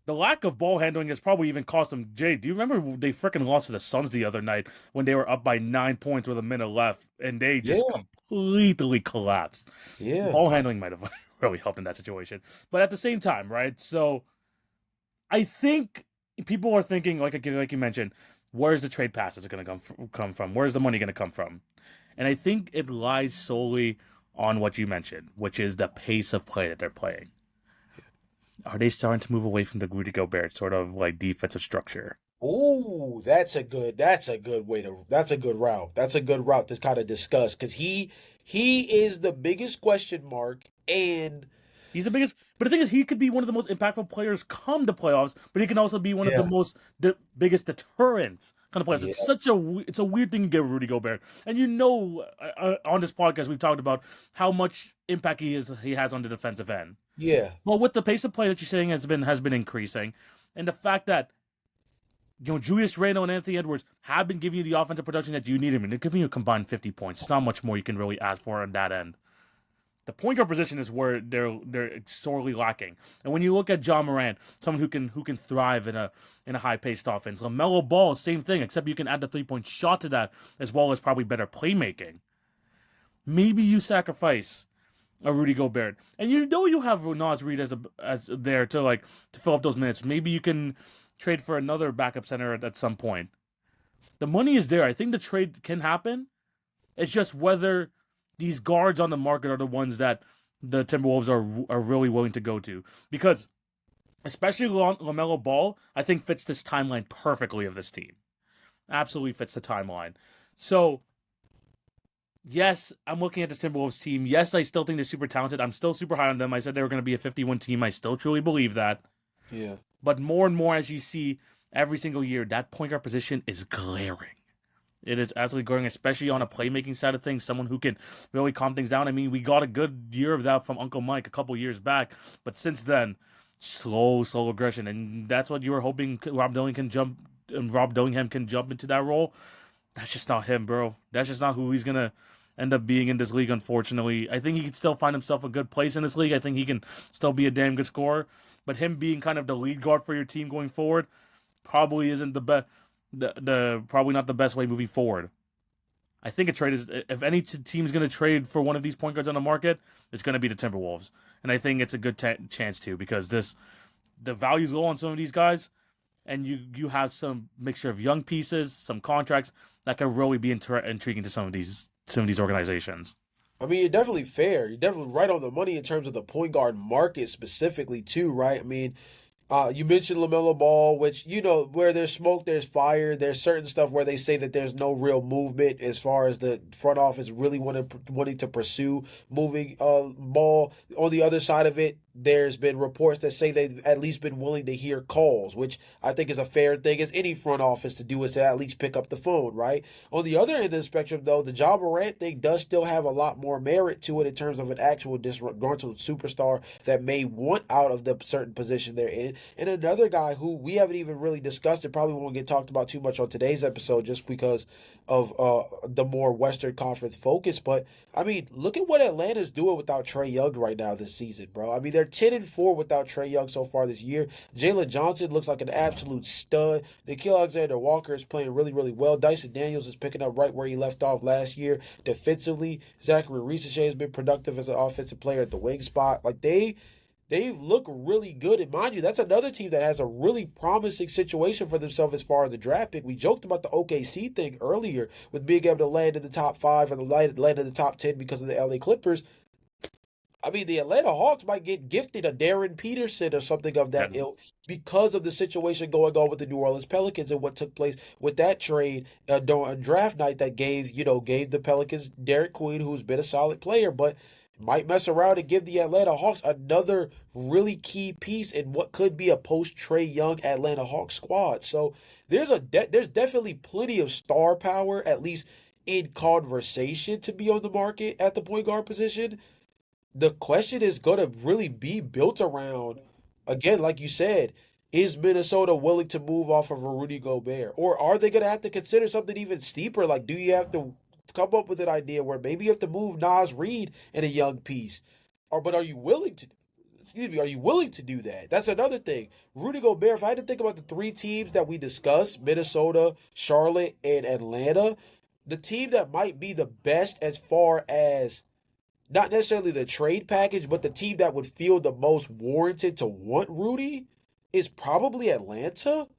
The lack of ball handling has probably even cost them. Jay, do you remember they freaking lost to the Suns the other night when they were up by 9 points with a minute left and they just Yeah, completely collapsed? yeah. Ball handling might have really helped in that situation. But at the same time, right? So I think people are thinking, like you mentioned, where's the trade passes going to come from? Where's the money going to come from? And I think it lies solely on what you mentioned, which is the pace of play that they're playing. Are they starting to move away from the Rudy Gobert sort of like defensive structure? Ooh, that's a good way to that's a good route. That's a good route to kind of discuss because he is the biggest question mark, and He's the biggest, but the thing is, he could be one of the most impactful players come to playoffs, but he can also be one of the yeah, biggest deterrents come to playoffs. yeah, It's a weird thing to give Rudy Gobert, and on this podcast we've talked about how much impact he has on the defensive end. yeah, Well, with the pace of play that you're saying has been increasing, and the fact that Julius Randle and Anthony Edwards have been giving you the offensive production that you need him, and they're giving you a combined 50 points. It's not much more you can really ask for on that end. The point guard position is where they're sorely lacking. And when you look at John Morant, someone who can thrive in a high paced offense, LaMelo Ball, same thing, except you can add the 3-point shot to that as well as probably better playmaking. Maybe you sacrifice a Rudy Gobert, and you have Naz Reid as there to fill up those minutes. Maybe you can trade for another backup center at some point. The money is there. I think the trade can happen. It's just whether these guards on the market are the ones that the Timberwolves are really willing to go to. Because especially LaMelo Ball, I think fits this timeline perfectly of this team. Absolutely fits the timeline. So, yes, I'm looking at this Timberwolves team. Yes, I still think they're super talented. I'm still super high on them. I said they were going to be a 51 team. I still truly believe that. Yeah. But more and more, as you see every single year, that point guard position is glaring. It is absolutely glaring, especially on a playmaking side of things. Someone who can really calm things down. I mean, we got a good year of that from Uncle Mike a couple years back, but since then, slow aggression, and that's what you were hoping Rob Dillingham can jump. And Rob Dillingham can jump into that role. That's just not him, bro. That's just not who he's gonna end up being in this league. Unfortunately, I think he can still find himself a good place in this league. I think he can still be a damn good scorer. But him being kind of the lead guard for your team going forward probably isn't the best. The probably not the best way moving forward. I think a trade is if any team is going to trade for one of these point guards on the market, it's going to be the Timberwolves, and I think it's a good chance too because the value's low on some of these guys, and you have some mixture of young pieces, some contracts that can really be intriguing to some of these organizations. I mean, you're definitely fair. You're definitely right on the money in terms of the point guard market specifically, too, right? I mean, you mentioned LaMelo Ball, which, where there's smoke, there's fire. There's certain stuff where they say that there's no real movement as far as the front office really wanting to pursue moving Ball. On the other side of it, there's been reports that say they've at least been willing to hear calls, which I think is a fair thing as any front office to do, is to at least pick up the phone, right? On the other end of the spectrum, though, the Ja Morant thing does still have a lot more merit to it in terms of an actual disgruntled superstar that may want out of the certain position they're in. And another guy who we haven't even really discussed and probably won't get talked about too much on today's episode just because of the more Western Conference focus. But I mean, look at what Atlanta's doing without Trae Young right now this season, bro. I mean, they're 10-4 without Trae Young so far this year. Jalen Johnson looks like an absolute stud. Nickeil Alexander-Walker is playing really, really well. Dyson Daniels is picking up right where he left off last year defensively. Zachary Risache has been productive as an offensive player at the wing spot. Like they look really good. And mind you, that's another team that has a really promising situation for themselves as far as the draft pick. We joked about the OKC thing earlier with being able to land in the top five or land in the top 10 because of the LA Clippers. I mean, the Atlanta Hawks might get gifted a Darren Peterson or something of Yeah, that ilk because of the situation going on with the New Orleans Pelicans and what took place with that trade during draft night that gave the Pelicans Derek Queen, who's been a solid player, but might mess around and give the Atlanta Hawks another really key piece in what could be a post Trae Young Atlanta Hawks squad. So there's definitely plenty of star power, at least in conversation, to be on the market at the point guard position. The question is going to really be built around, again, like you said, is Minnesota willing to move off of a Rudy Gobert? Or are they going to have to consider something even steeper? Like, do you have to come up with an idea where maybe you have to move Nas Reed in a young piece? But are you willing to, excuse me, are you willing to do that? That's another thing. Rudy Gobert, if I had to think about the three teams that we discussed, Minnesota, Charlotte, and Atlanta, the team that might be the best as far as not necessarily the trade package, but the team that would feel the most warranted to want Rudy is probably Atlanta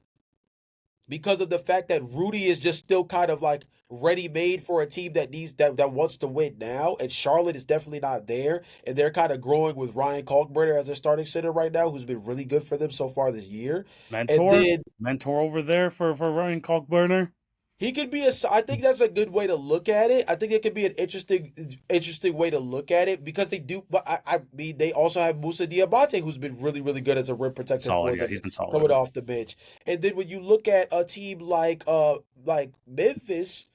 because of the fact that Rudy is just still kind of like ready made for a team that needs that wants to win now, and Charlotte is definitely not there, and they're kind of growing with Ryan Kalkbrenner as their starting center right now, who's been really good for them so far this year, and mentor, then mentor over there for Ryan Kalkburner. he could be a. I think that's a good way to look at it. I think it could be an interesting way to look at it because they do. But I mean, they also have Musa Diabate, who's been really, really good as a rim protector for Solid, yeah, them he's been coming solid. off the bench. And then when you look at a team like Memphis,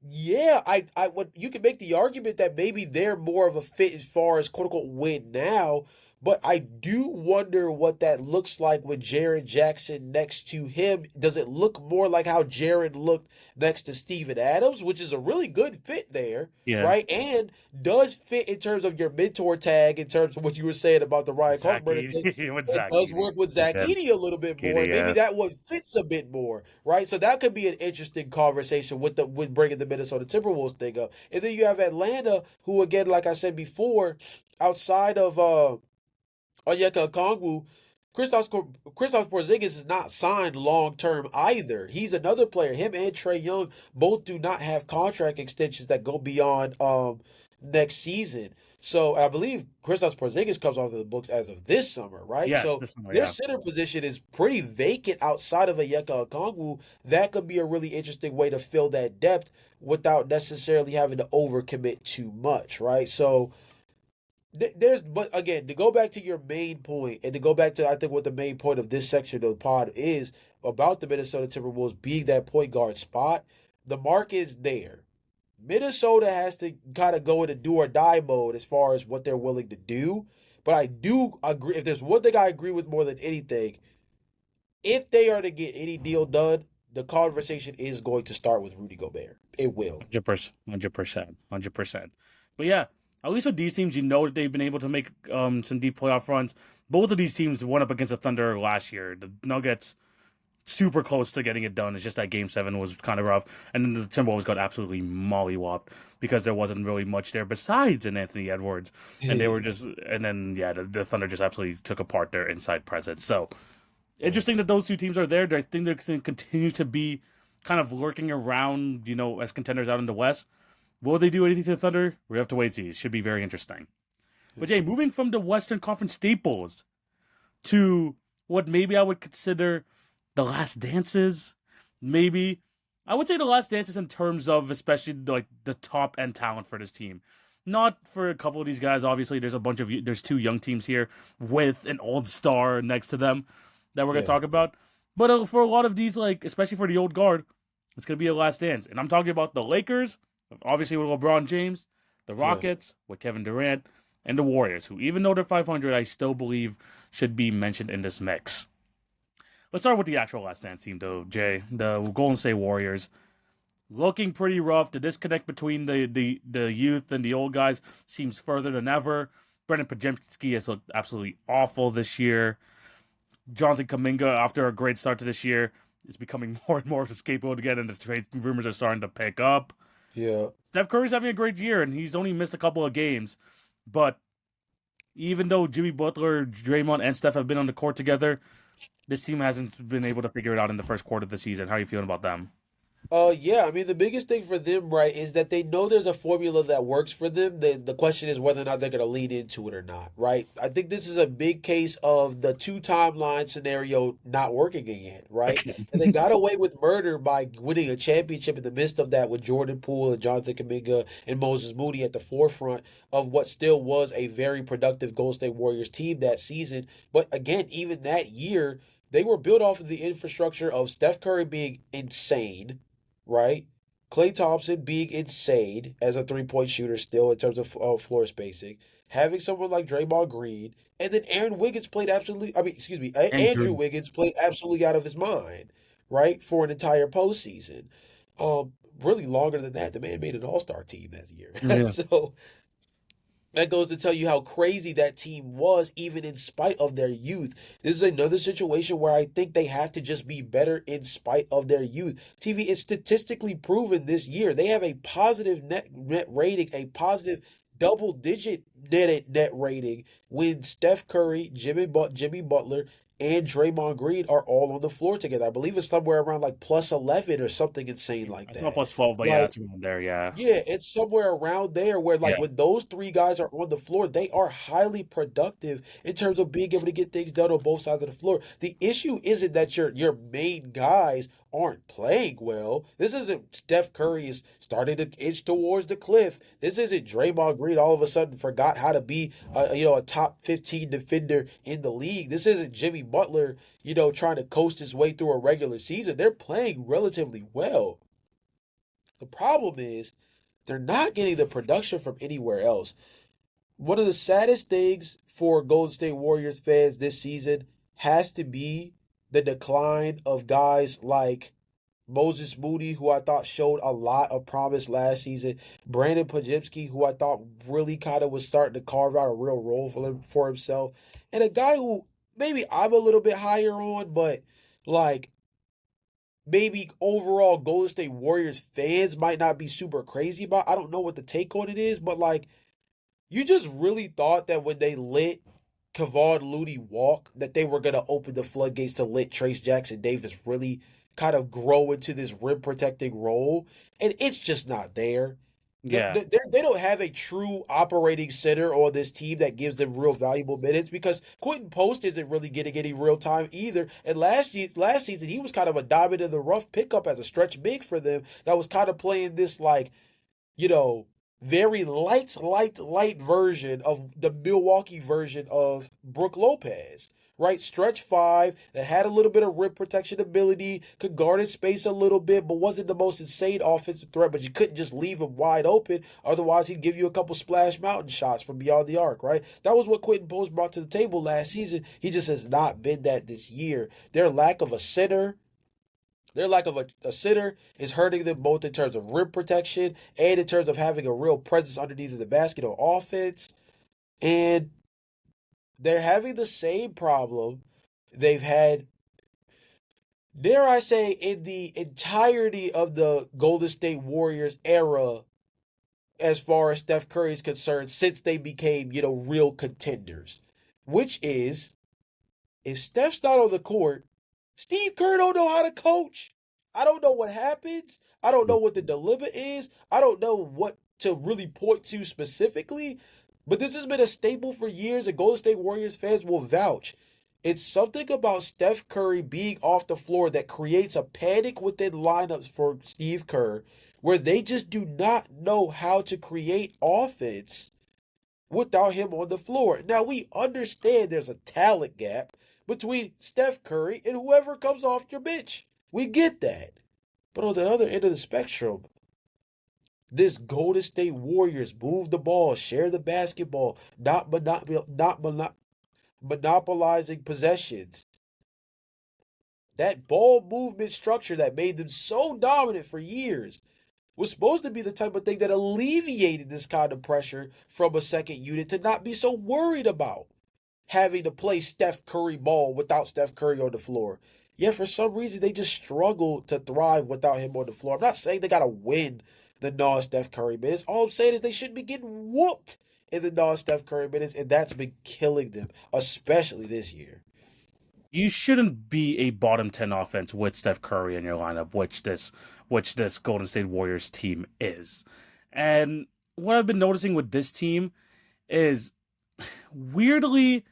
yeah, I would you can make the argument that maybe they're more of a fit as far as quote unquote win now, but I do wonder what that looks like with Jaren Jackson next to him. Does it look more like how Jaren looked next to Steven Adams, which is a really good fit there, Yeah, right? And does fit in terms of your mentor tag, in terms of what you were saying about the Ryan Zach Kalkbrenner thing. Edey with It Zach does Edey. work with Zach Yeah, Edey a little bit more, Edey, and maybe yeah. that one fits a bit more, right? So that could be an interesting conversation with bringing the Minnesota Timberwolves thing up. And then you have Atlanta, who again, like I said before, outside of Onyeka Okongwu, Kristaps Porzingis is not signed long term either. He's another player. Him and Trae Young both do not have contract extensions that go beyond next season. So I believe Kristaps Porzingis comes off the books as of this summer, right? Yes, So this summer, their yeah. center position is pretty vacant outside of Onyeka Okongwu. That could be a really interesting way to fill that depth without necessarily having to overcommit too much, right? So but again, to go back to your main point, and to go back to I think what the main point of this section of the pod is about the Minnesota Timberwolves being that point guard spot, the mark is there. Minnesota has to kind of go into do or die mode as far as what they're willing to do. But I do agree. If there's one thing I agree with more than anything, if they are to get any deal done, the conversation is going to start with Rudy Gobert. It will. 100%, 100%, 100%. But yeah, at least with these teams, you know that they've been able to make some deep playoff runs. Both of these teams went up against the Thunder last year. The Nuggets super close to getting it done. It's just that Game 7 was kind of rough, and then the Timberwolves got absolutely mollywopped because there wasn't really much there besides an Anthony Edwards, and they were just, and then yeah, the Thunder just absolutely took apart their inside presence. So interesting that those two teams are there. I think they're going to continue to be kind of lurking around, as contenders out in the West. Will they do anything to the Thunder? We have to wait and see. It should be very interesting. But Jay, moving from the Western Conference staples to what maybe I would consider the last dances, maybe. I would say the last dances in terms of especially like the top end talent for this team. Not for a couple of these guys. Obviously, there's two young teams here with an old star next to them that we're gonna Yeah. talk about. But for a lot of these, like especially for the old guard, it's gonna be a last dance, and I'm talking about the Lakers, obviously with LeBron James, the Yeah. Rockets with Kevin Durant, and the Warriors, who even though they're 500, I still believe should be mentioned in this mix. Let's start with the actual last dance team, though, Jay. The Golden State Warriors looking pretty rough. The disconnect between the youth and the old guys seems further than ever. Brendan Pajemski has looked absolutely awful this year. Jonathan Kuminga, after a great start to this year, is becoming more and more of a scapegoat again, and the trade rumors are starting to pick up. Yeah. Steph Curry's having a great year, and he's only missed a couple of games. But even though Jimmy Butler, Draymond, and Steph have been on the court together, this team hasn't been able to figure it out in the first quarter of the season. How are you feeling about them? Yeah, I mean the biggest thing for them, right, is that they know there's a formula that works for them. The question is whether or not they're gonna lean into it or not, right? I think this is a big case of the two timeline scenario not working again, right? Again. And they got away with murder by winning a championship in the midst of that with Jordan Poole and Jonathan Kuminga and Moses Moody at the forefront of what still was a very productive Golden State Warriors team that season. But again, even that year, they were built off of the infrastructure of Steph Curry being insane, right? Klay Thompson being insane as a three-point shooter still in terms of floor spacing, having someone like Draymond Green, and then Aaron Wiggins played absolutely, I mean, excuse me, Andrew Andrew. Wiggins played absolutely out of his mind, right, for an entire postseason. Really longer than that, the man made an All-Star team that year. Yeah. So that goes to tell you how crazy that team was, even in spite of their youth. This is another situation where I think they have to just be better in spite of their youth. TV is statistically proven this year. They have a positive net rating, a positive double digit net rating when Steph Curry, Jimmy Butler, and Draymond Green are all on the floor together. I believe it's somewhere around like plus 11 or something insane like I saw that. plus 12, but yeah, Like, it's around there, yeah. yeah, it's somewhere around there where, like, Yeah. when those three guys are on the floor, they are highly productive in terms of being able to get things done on both sides of the floor. The issue isn't that your main guys aren't playing well. This isn't Steph Curry is starting to inch towards the cliff. This isn't Draymond Green all of a sudden forgot how to be a top 15 defender in the league. This isn't Jimmy Butler, trying to coast his way through a regular season. They're playing relatively well. The problem is they're not getting the production from anywhere else. One of the saddest things for Golden State Warriors fans this season has to be the decline of guys like Moses Moody, who I thought showed a lot of promise last season, Brandon Pajemski, who I thought really kind of was starting to carve out a real role for himself, and a guy who maybe I'm a little bit higher on, but like maybe overall Golden State Warriors fans might not be super crazy about. I don't know what the take on it is, but like you just really thought that when they let Kevon Looney walk, that they were gonna open the floodgates to let Trace Jackson Davis really kind of grow into this rim protecting role, and it's just not there. Yeah. They don't have a true operating center on this team that gives them real valuable minutes because Quentin Post isn't really getting any real time either. And last season, he was kind of a diamond in the rough pickup as a stretch big for them that was kind of playing this like, you know, very light version of the Milwaukee version of Brook Lopez, right? Stretch five that had a little bit of rim protection ability, could guard in space a little bit, but wasn't the most insane offensive threat. But you couldn't just leave him wide open, otherwise he'd give you a couple splash mountain shots from beyond the arc, right? That was what Quentin Post brought to the table last season. He just has not been that this year. Their lack of a center their lack of a sitter is hurting them both in terms of rim protection and in terms of having a real presence underneath the basket on offense. And they're having the same problem they've had, dare I say, in the entirety of the Golden State Warriors era as far as Steph Curry is concerned since they became, real contenders. Which is, if Steph's not on the court, Steve Kerr don't know how to coach. I don't know what happens. I don't know what the dilemma is. I don't know what to really point to specifically. But this has been a staple for years, and Golden State Warriors fans will vouch. It's something about Steph Curry being off the floor that creates a panic within lineups for Steve Kerr, where they just do not know how to create offense without him on the floor. Now, we understand there's a talent gap between Steph Curry and whoever comes off your bench. We get that. But on the other end of the spectrum, this Golden State Warriors move the ball, share the basketball, not monopolizing possessions. That ball movement structure that made them so dominant for years was supposed to be the type of thing that alleviated this kind of pressure from a second unit to not be so worried about having to play Steph Curry ball without Steph Curry on the floor. Yet for some reason they just struggle to thrive without him on the floor. I'm not saying they gotta win the non-Steph Curry minutes. All I'm saying is they shouldn't be getting whooped in the non-Steph Curry minutes, and that's been killing them, especially this year. You shouldn't be a bottom 10 offense with Steph Curry in your lineup, which this Golden State Warriors team is. And what I've been noticing with this team is weirdly,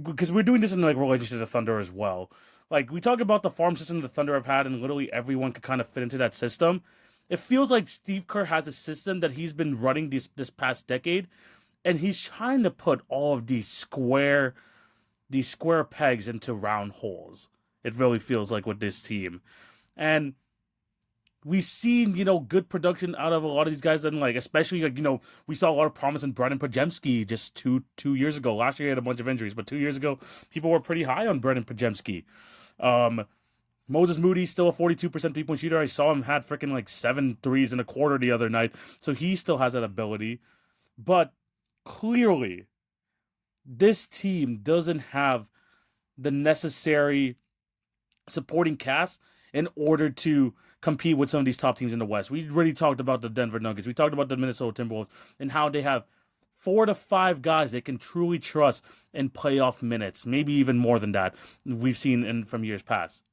because we're doing this in like relation to the Thunder as well. Like we talk about the farm system the Thunder have had, and literally everyone could kind of fit into that system. It feels like Steve Kerr has a system that he's been running this past decade, and he's trying to put all of these square pegs into round holes. It really feels like with this team. And we've seen, good production out of a lot of these guys, and like especially like, we saw a lot of promise in Brendan Pajemski just two years ago. Last year he had a bunch of injuries, but 2 years ago people were pretty high on Brendan Pajemski. Moses Moody still a 42% 3-point shooter. I saw him had freaking like 7 threes in a quarter the other night, so he still has that ability. But clearly, this team doesn't have the necessary supporting cast in order to compete with some of these top teams in the West. We already talked about the Denver Nuggets. We talked about the Minnesota Timberwolves and how they have 4 to 5 guys they can truly trust in playoff minutes, maybe even more than that we've seen from years past.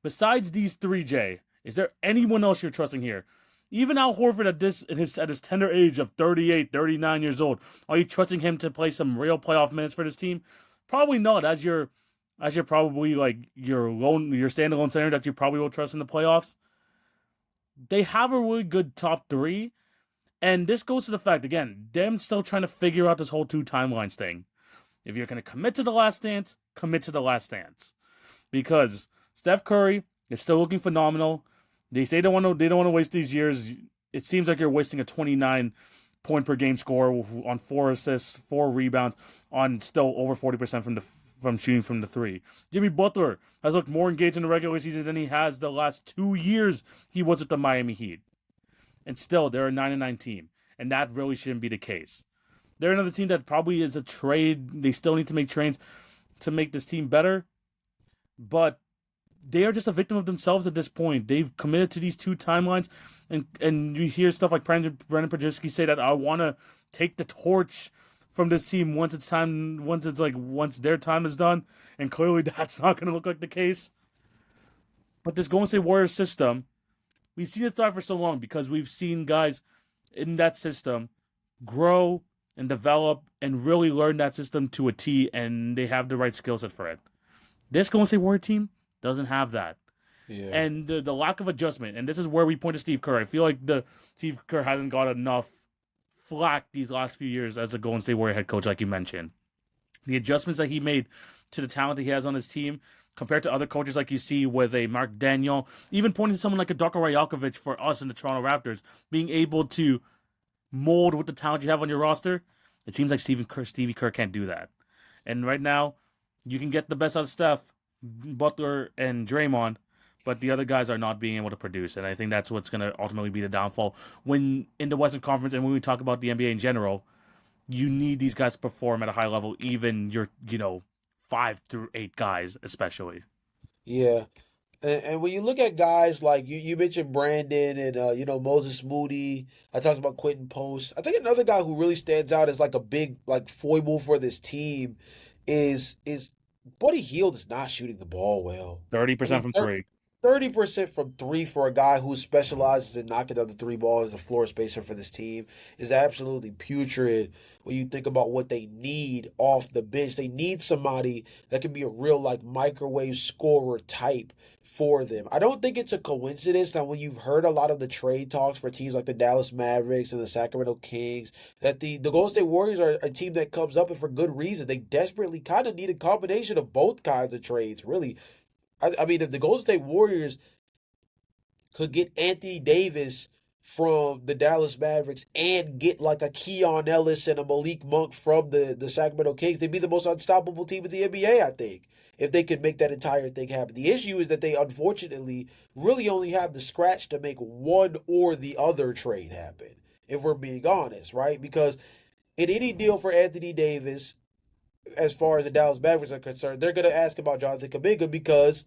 Besides these 3, Jay, is there anyone else you're trusting here? Even Al Horford at his tender age of 38, 39 years old, are you trusting him to play some real playoff minutes for this team? Probably not. As you're probably like your standalone center that you probably will trust in the playoffs. They have a really good top 3, and this goes to the fact again, them still trying to figure out this whole 2 timelines thing. If you're going to commit to the last dance, commit to the last dance, because Steph Curry is still looking phenomenal. They say they don't want to waste these years. It seems like you're wasting a 29 point per game score on 4 assists, 4 rebounds, on still over 40% from shooting from the 3. Jimmy Butler has looked more engaged in the regular season than he has the last 2 years he was with the Miami Heat. And still, they're a 9-9 team, and that really shouldn't be the case. They're another team that probably is a trade. They still need to make trades to make this team better, but they are just a victim of themselves at this point. They've committed to these 2 timelines, and you hear stuff like Brendan Pajemski say that I want to take the torch from this team once their time is done, and clearly that's not going to look like the case. But this Golden State Warriors system, we've seen it thrive for so long because we've seen guys in that system grow and develop and really learn that system to a T, and they have the right skill set for it. This Golden State Warrior team doesn't have that. Yeah. And the lack of adjustment, and this is where we point to Steve Kerr. I feel like the Steve Kerr hasn't got enough flack these last few years as a Golden State Warrior head coach, like you mentioned. The adjustments that he made to the talent that he has on his team compared to other coaches like you see with a Mark Daniel, even pointing to someone like a Darko Rajalkovic for us in the Toronto Raptors, being able to mold with the talent you have on your roster, it seems like Stevie Kerr can't do that. And right now, you can get the best out of Steph, Butler, and Draymond, but the other guys are not being able to produce. And I think that's what's going to ultimately be the downfall. When in the Western Conference and when we talk about the NBA in general, you need these guys to perform at a high level, even your, 5 through 8 guys, especially. Yeah. And when you look at guys like you mentioned Brandon and Moses Moody, I talked about Quentin Post. I think another guy who really stands out as like a big like foible for this team is Buddy Hield is not shooting the ball well. I 30% mean, from three. 30% from three for a guy who specializes in knocking down the three ball as a floor spacer for this team is absolutely putrid when you think about what they need off the bench. They need somebody that can be a real like microwave scorer type for them. I don't think it's a coincidence that when you've heard a lot of the trade talks for teams like the Dallas Mavericks and the Sacramento Kings, that the Golden State Warriors are a team that comes up and for good reason. They desperately kind of need a combination of both kinds of trades, really. I mean, if the Golden State Warriors could get Anthony Davis from the Dallas Mavericks and get like a Keon Ellis and a Malik Monk from the Sacramento Kings, they'd be the most unstoppable team in the NBA, I think, if they could make that entire thing happen. The issue is that they unfortunately really only have the scratch to make one or the other trade happen, if we're being honest, right? Because in any deal for Anthony Davis, as far as the Dallas Mavericks are concerned, they're going to ask about Jonathan Kuminga because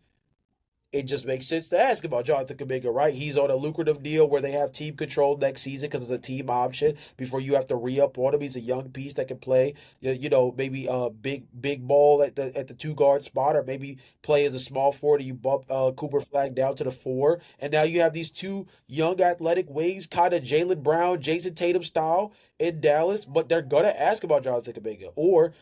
it just makes sense to ask about Jonathan Kuminga, right? He's on a lucrative deal where they have team control next season because it's a team option before you have to re-up on him. He's a young piece that can play, maybe a big ball at the two guard spot, or maybe play as a small forward. And you bump Cooper Flag down to the 4, and now you have these two young athletic wings, kind of Jaylen Brown, Jason Tatum style in Dallas, but they're gonna ask about Jonathan Kuminga. Or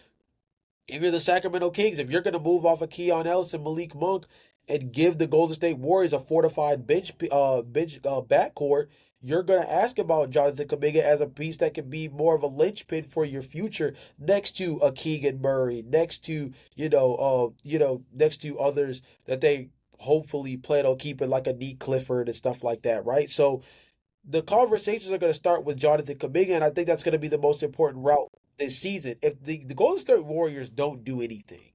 if you're the Sacramento Kings, if you're going to move off of Keon Ellis and Malik Monk and give the Golden State Warriors a fortified bench backcourt, you're going to ask about Jonathan Kuminga as a piece that can be more of a linchpin for your future next to a Keegan Murray, next to next to others that they hopefully plan on keeping like a Neat Clifford and stuff like that, right? So the conversations are going to start with Jonathan Kuminga, and I think that's going to be the most important route this season. If the Golden State Warriors don't do anything,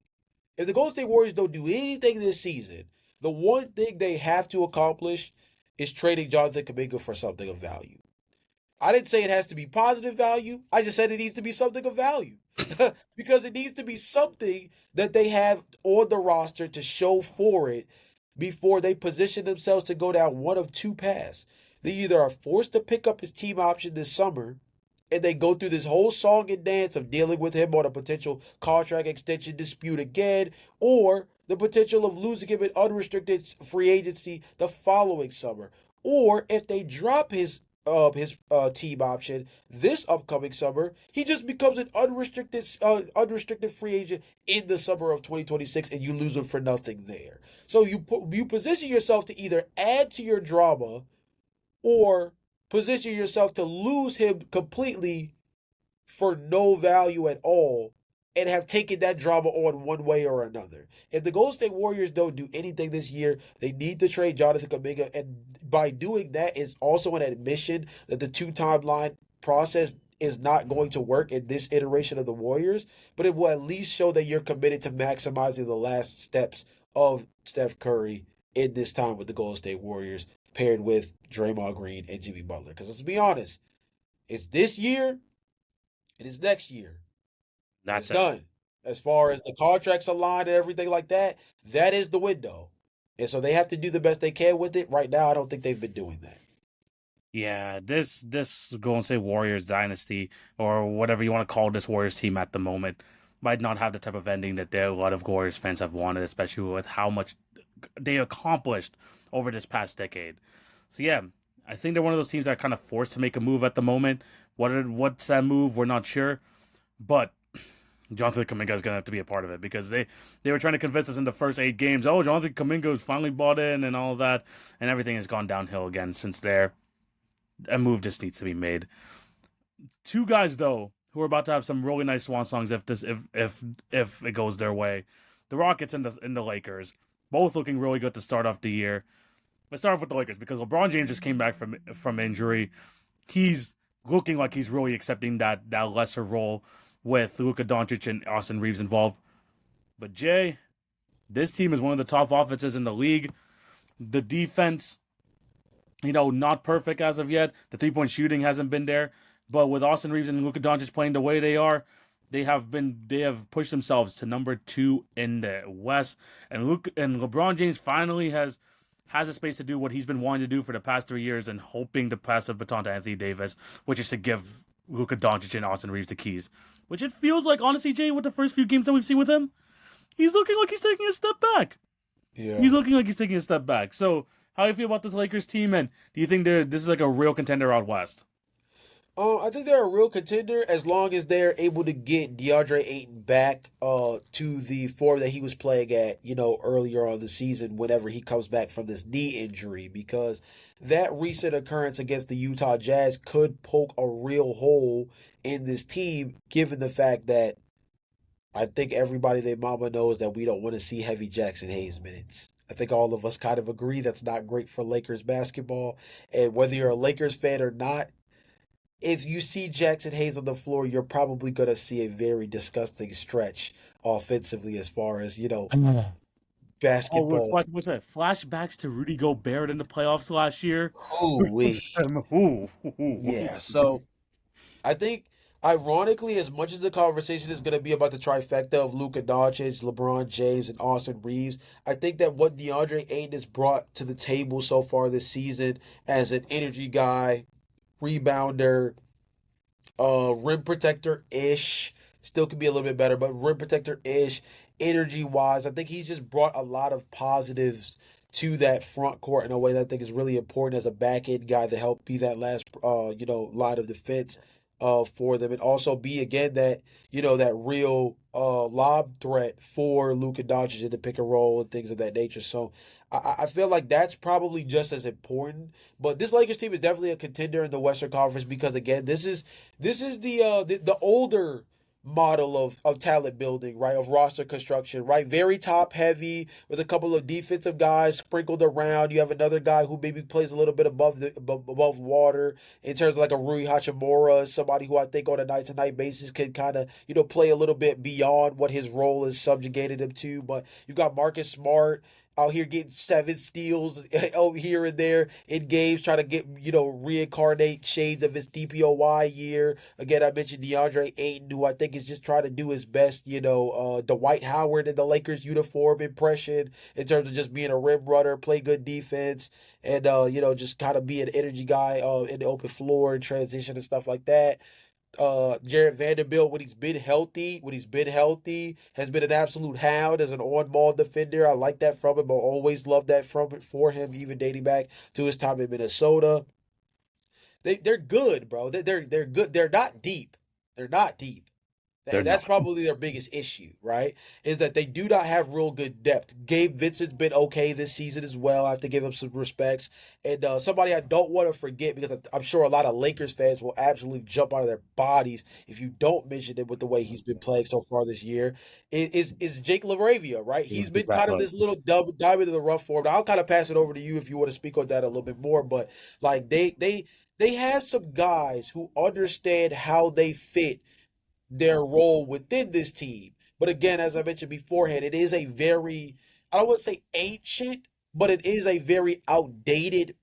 if the Golden State Warriors don't do anything this season, the one thing they have to accomplish is trading Jonathan Kuminga for something of value. I didn't say it has to be positive value. I just said it needs to be something of value. Because it needs to be something that they have on the roster to show for it before they position themselves to go down one of two paths. They either are forced to pick up his team option this summer and they go through this whole song and dance of dealing with him on a potential contract extension dispute again, or the potential of losing him in unrestricted free agency the following summer. Or if they drop his team option this upcoming summer, he just becomes an unrestricted free agent in the summer of 2026, and you lose him for nothing there. So you position yourself to either add to your drama or position yourself to lose him completely for no value at all and have taken that drama on one way or another. If the Golden State Warriors don't do anything this year, they need to trade Jonathan Kuminga, and by doing that, it's also an admission that the two-timeline process is not going to work in this iteration of the Warriors, but it will at least show that you're committed to maximizing the last steps of Steph Curry in this time with the Golden State Warriors, paired with Draymond Green and Jimmy Butler. Because let's be honest, it's this year, it is next year. It's That's it. done. As far as the contracts aligned and everything like that, that is the window. And so they have to do the best they can with it. Right now, I don't think they've been doing that. Yeah, this Golden State Warriors dynasty, or whatever you want to call this Warriors team at the moment, might not have the type of ending that a lot of Warriors fans have wanted, especially with how much they accomplished over this past decade. So yeah, I think they're one of those teams that are kind of forced to make a move at the moment. What's that move? We're not sure, but Jonathan Kaminga is gonna have to be a part of it because they were trying to convince us in the first 8 games. Oh, Jonathan Kaminga's finally bought in and all of that, and everything has gone downhill again since there. A move just needs to be made. Two guys though who are about to have some really nice swan songs if it goes their way. The Rockets and the Lakers, both looking really good to start off the year. Let's start off with the Lakers because LeBron James just came back from injury. He's looking like he's really accepting that lesser role with Luka Doncic and Austin Reeves involved. But Jay, this team is one of the top offenses in the league. The defense, not perfect as of yet. The 3-point shooting hasn't been there. But with Austin Reeves and Luka Doncic playing the way they are, they have pushed themselves to number 2 in the West. And LeBron James finally has a space to do what he's been wanting to do for the past 3 years and hoping to pass the baton to Anthony Davis, which is to give Luka Doncic and Austin Reeves the keys. Which it feels like, honestly, Jay, with the first few games that we've seen with him, he's looking like he's taking a step back. Yeah. He's looking like he's taking a step back. So, how do you feel about this Lakers team, and do you think this is like a real contender out west? I think they're a real contender as long as they're able to get DeAndre Ayton back to the form that he was playing at, earlier on the season whenever he comes back from this knee injury, because that recent occurrence against the Utah Jazz could poke a real hole in this team, given the fact that I think everybody their mama knows that we don't want to see heavy Jackson Hayes minutes. I think all of us kind of agree that's not great for Lakers basketball. And whether you're a Lakers fan or not, if you see Jackson Hayes on the floor, you're probably going to see a very disgusting stretch offensively as far as, Oh, basketball. what's that? Flashbacks to Rudy Gobert in the playoffs last year. Oh, we. Ooh, Yeah. So I think, ironically, as much as the conversation is going to be about the trifecta of Luka Doncic, LeBron James, and Austin Reeves, I think that what DeAndre Ayton has brought to the table so far this season as an energy guy, rebounder, rim protector ish. Still could be a little bit better, but rim protector ish, energy wise. I think he's just brought a lot of positives to that front court in a way that I think is really important as a back end guy to help be that last line of defense for them, and also be again that real lob threat for Luka Doncic in the pick and roll and things of that nature. So I feel like that's probably just as important. But this Lakers team is definitely a contender in the Western Conference because again, this is the older model of talent building, right? Of roster construction, right? Very top heavy with a couple of defensive guys sprinkled around. You have another guy who maybe plays a little bit above water in terms of like a Rui Hachimura, somebody who I think on a night to night basis can kind of play a little bit beyond what his role is subjugated him to. But you've got Marcus Smart out here getting 7 steals over here and there in games, trying to get, reincarnate shades of his DPOY year. Again, I mentioned DeAndre Ayton, who I think is just trying to do his best, Dwight Howard in the Lakers uniform impression in terms of just being a rim runner, play good defense, and, just kind of be an energy guy in the open floor and transition and stuff like that. Jared Vanderbilt, when he's been healthy, has been an absolute hound as an on-ball defender. I like that from him. I always loved that for him, even dating back to his time in Minnesota. They're good, bro. They're good. They're not deep. They're not deep. they're That's not. probably their biggest issue, right? Is that they do not have real good depth. Gabe Vincent's been okay this season as well. I have to give him some respects. And somebody I don't want to forget, because I'm sure a lot of Lakers fans will absolutely jump out of their bodies if you don't mention it with the way he's been playing so far this year, is Jake LaRavia, right? He's been kind of this little diamond in the rough for him. I'll kind of pass it over to you if you want to speak on that a little bit more. But like they have some guys who understand how they fit their role within this team. But again, as I mentioned beforehand, it is a very, I don't want to say ancient, but it is a very outdated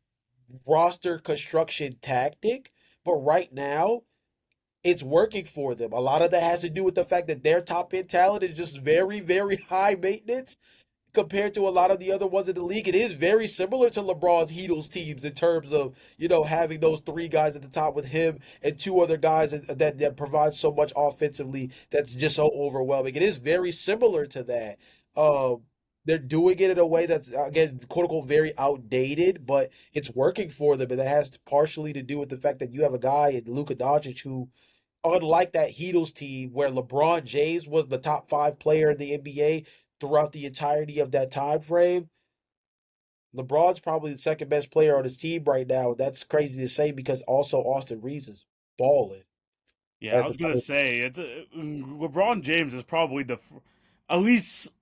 roster construction tactic. But right now, it's working for them. A lot of that has to do with the fact that their top end talent is just very, very high maintenance compared to a lot of the other ones in the league. It is very similar to LeBron's Heatles teams in terms of, having those 3 guys at the top with him and 2 other guys that provide so much offensively that's just so overwhelming. It is very similar to that. they're doing it in a way that's again quote unquote very outdated, but it's working for them, and that has partially to do with the fact that you have a guy in Luka Doncic who, unlike that Heatles team where LeBron James was the top 5 player in the NBA throughout the entirety of that time frame, LeBron's probably the second best player on his team right now. That's crazy to say because also Austin Reeves is balling Yeah, I as was the gonna third. say LeBron James is probably at least,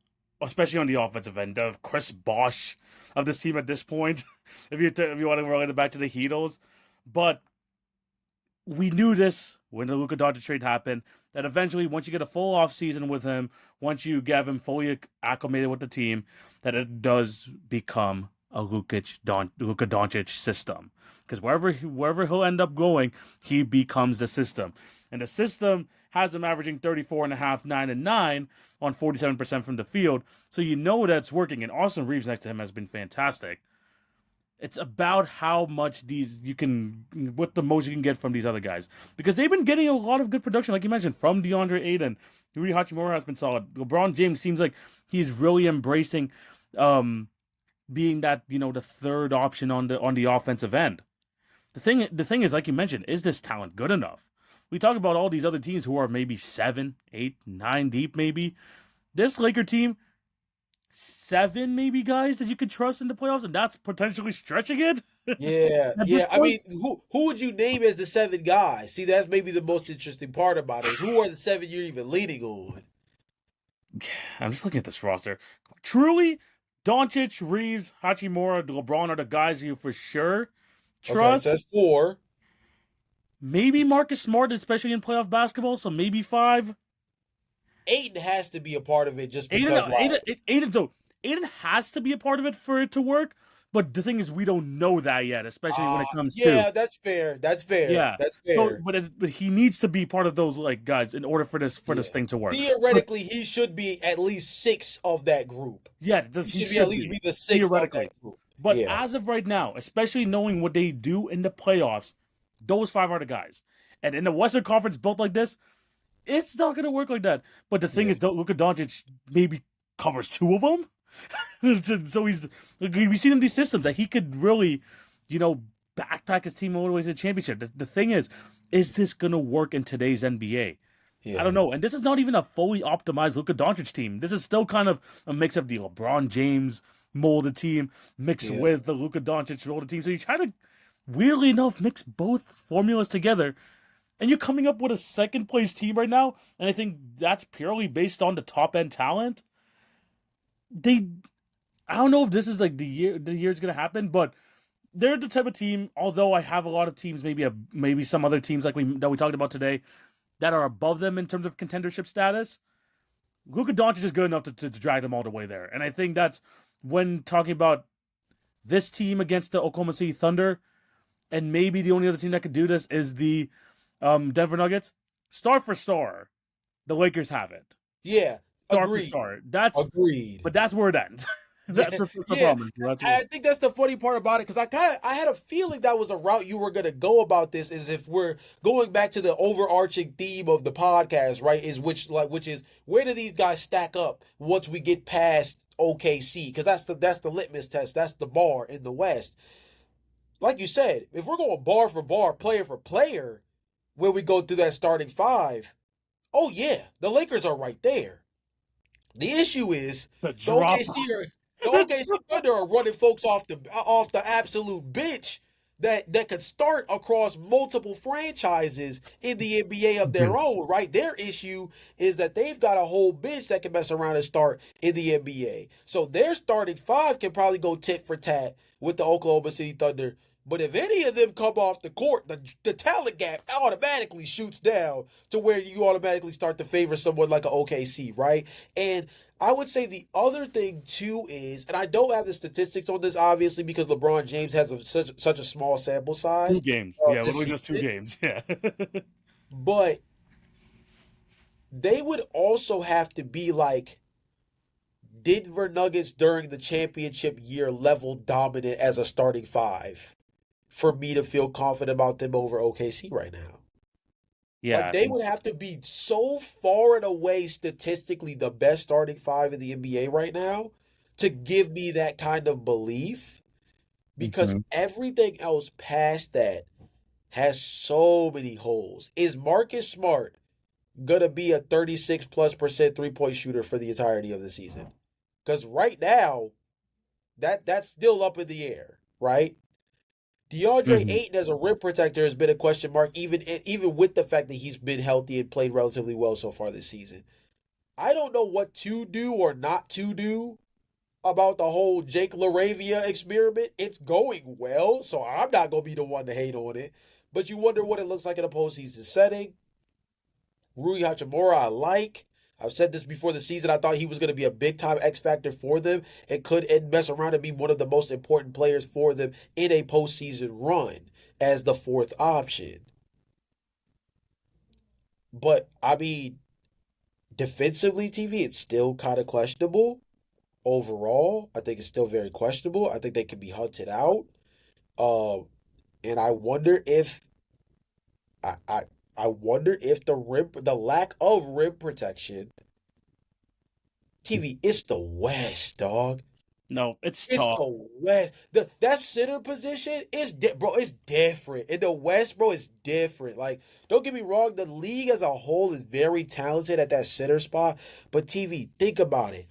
especially on the offensive end, the Chris Bosh of this team at this point. If you want to relate it back to the Heatles, but we knew this when the Luka Doncic trade happened. That eventually, once you get a full off season with him, once you get him fully acclimated with the team, that it does become a Luka Doncic system. Because wherever he'll end up going, he becomes the system, and the system has him averaging 34 and a half, 9 and 9 on 47% from the field. So you know that's working. And Austin Reeves next to him has been fantastic. It's about how much what the most you can get from these other guys, because they've been getting a lot of good production, like you mentioned, from DeAndre Ayton. Rui Hachimura has been solid. LeBron James seems like he's really embracing um, being that the third option on the offensive end. The thing is, like you mentioned, is this talent good enough? We talk about all these other teams who are maybe 7, 8, 9 deep, maybe. This Laker team, 7 maybe guys that you could trust in the playoffs, and that's potentially stretching it Yeah, at this yeah. I mean, point. who would you name as the 7 guys? See, that's maybe the most interesting part about it. Who are the 7 you're even leaning on? I'm just looking at this roster. Truly, Doncic, Reeves, Hachimura, LeBron are the guys you for sure Okay, so trust. that's 4. Maybe Marcus Smart, especially in playoff basketball, so maybe 5. Aiden has to be a part of it just Aiden, because, like, Aiden has to be a part of it for it to work. But the thing is, we don't know that yet, especially when it comes to yeah, that's fair. That's fair. yeah. That's So, fair. but he needs to be part of those like guys in order for this Yeah. thing to work. But Theoretically, he should be at least 6 of that group. yeah, He he should be at should least be be the 6th of that theoretically. group. But Yeah. as of right now, especially knowing what they do in the playoffs, those 5 are the guys. And in the Western Conference built like this, it's not going to work like that. But the thing Yeah. is, Luka Doncic maybe covers 2 of them. So we've seen in these systems that he could really, you know, backpack his team all the way to the championship. The thing is this going to work in today's NBA? I Yeah. don't know. And this is not even a fully optimized Luka Doncic team. This is still kind of a mix of the LeBron James molded team mixed Yeah. with the Luka Doncic molded team. So you try to, weirdly enough, mix both formulas together, and you're coming up with a second place team right now. And I think that's purely based on the top end talent. They, I don't know if this is like the year it's gonna happen, but they're the type of team. Although I have a lot of teams, maybe some other teams like we talked about today that are above them in terms of contendership status. Luka Doncic is good enough to drag them all the way there. And I think that's when talking about this team against the Oklahoma City Thunder, and maybe the only other team that could do this is the Denver Nuggets. Star for star, the Lakers have it. Yeah. Star for Agreed. star. Agreed. But that's where it ends. that's Yeah, the yeah. problem. So that's I think that's the funny part about it because I had a feeling that was a route you were gonna go about this. Is if we're going back to the overarching theme of the podcast, right? Which is where do these guys stack up once we get past OKC? Because that's the litmus test. That's the bar in the West. Like you said, if we're going bar for bar, player for player, when we go through that starting five, oh yeah, the Lakers are right there. The issue is the the drop. OKC are the OKC Thunder are running folks off the absolute bench that could start across multiple franchises in the NBA of their Yes. own, right? Their issue is that they've got a whole bench that can mess around and start in the NBA. So their starting 5 can probably go tit for tat with the Oklahoma City Thunder. But if any of them come off the court, the talent gap automatically shoots down to where you automatically start to favor someone like an OKC, right? And I would say the other thing too is, and I don't have the statistics on this obviously because LeBron James has such a small sample Two size games. Yeah, this literally just 2 season, games. Yeah. but they would also have to be like Denver Nuggets during the championship year level dominant as a starting 5 for me to feel confident about them over OKC right now. Like yeah. they would have to be so far and away statistically the best starting 5 in the NBA right now to give me that kind of belief because Mhm. everything else past that has so many holes. Is Marcus Smart gonna be a 36+% 3-point shooter for the entirety of the season? Because right now, that's still up in the air, right? DeAndre Mhm. Ayton as a rim protector has been a question mark, even with the fact that he's been healthy and played relatively well so far this season. I don't know what to do or not to do about the whole Jake LaRavia experiment. It's going well, so I'm not gonna be the one to hate on it. But you wonder what it looks like in a postseason setting. Rui Hachimura, I like. I've said this before the season. I thought he was going to be a big time X factor for them and could mess around and be one of the most important players for them in a postseason run as the fourth option. But I mean, defensively, TV, it's still kind of questionable. Overall, I think it's still very questionable. I think they can be hunted out. Um, and I, I I wonder if the lack of rim protection TV, it's the West, dog. No, it's It's tough. the West. That center position is bro. It's different in the West, bro. It's different. Like, don't get me wrong. The league as a whole is very talented at that center spot. But TV, think about it.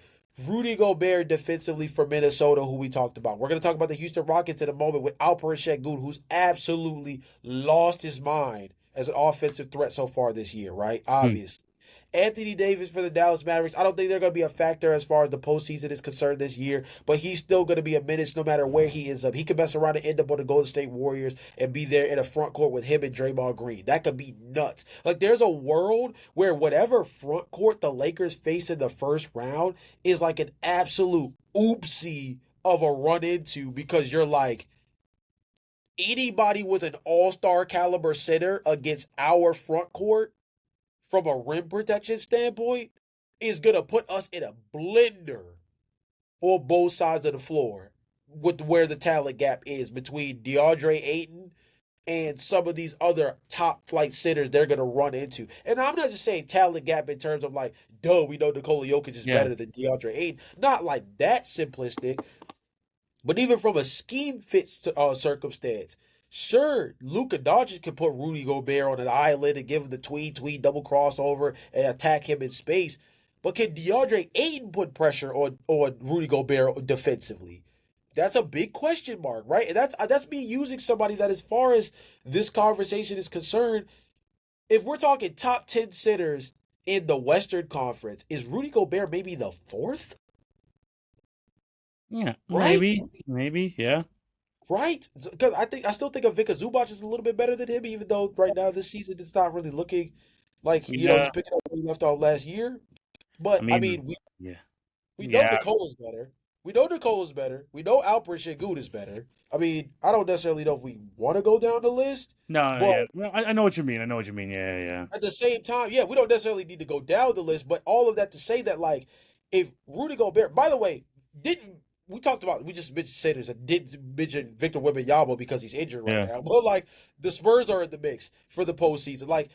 Rudy Gobert defensively for Minnesota, who we talked about. We're gonna talk about the Houston Rockets in a moment with Alperen Sengun, who's absolutely lost his mind as an offensive threat so far this year. Right, Mm. obviously. Anthony Davis for the Dallas Mavericks. I don't think they're going to be a factor as far as the postseason is concerned this year, but he's still going to be a menace no matter where he ends up. He could mess around and end up on the Golden State Warriors and be there in a front court with him and Draymond Green. That could be nuts. Like, there's a world where whatever front court the Lakers face in the first round is like an absolute oopsie of a run into because you're like, anybody with an all-star caliber center against our front court from a rim protection standpoint is gonna put us in a blender on both sides of the floor with where the talent gap is between DeAndre Ayton and some of these other top flight centers they're gonna run into. And I'm not just saying talent gap in terms of like, duh, we know Nikola Jokic is Yeah. better than DeAndre Ayton. Not like that simplistic, but even from a scheme fit circumstance, sure, Luka Doncic can put Rudy Gobert on an island and give him the tweed double crossover and attack him in space. But can DeAndre Ayton put pressure on Rudy Gobert defensively? That's a big question mark, right? And that's me using somebody that, as far as this conversation is concerned, if we're talking top 10 centers in the Western Conference, is Rudy Gobert maybe the fourth? Yeah. Right? Maybe. Yeah. Right? Because I still think of Vika Zubac is a little bit better than him, even though right now this season it's not really looking like Yeah. he's picking up where he left off last year. I But I mean, mean, we yeah. we know Yeah. Nicola's better. We know Nicola's better. We know Alperen Sengun is better. I mean, I don't necessarily know if we want to go down the list, No, but yeah. No, I know what you mean. I know what you mean. Yeah, yeah. at the same time, yeah, we don't necessarily need to go down the list. But all of that to say that, like, if Rudy Gobert, by the way, didn't we talked about, we just mentioned Sanders and didn't mention Victor Wembanyama because he's injured right Yeah. now. But like, the Spurs are in the mix for the postseason. Like,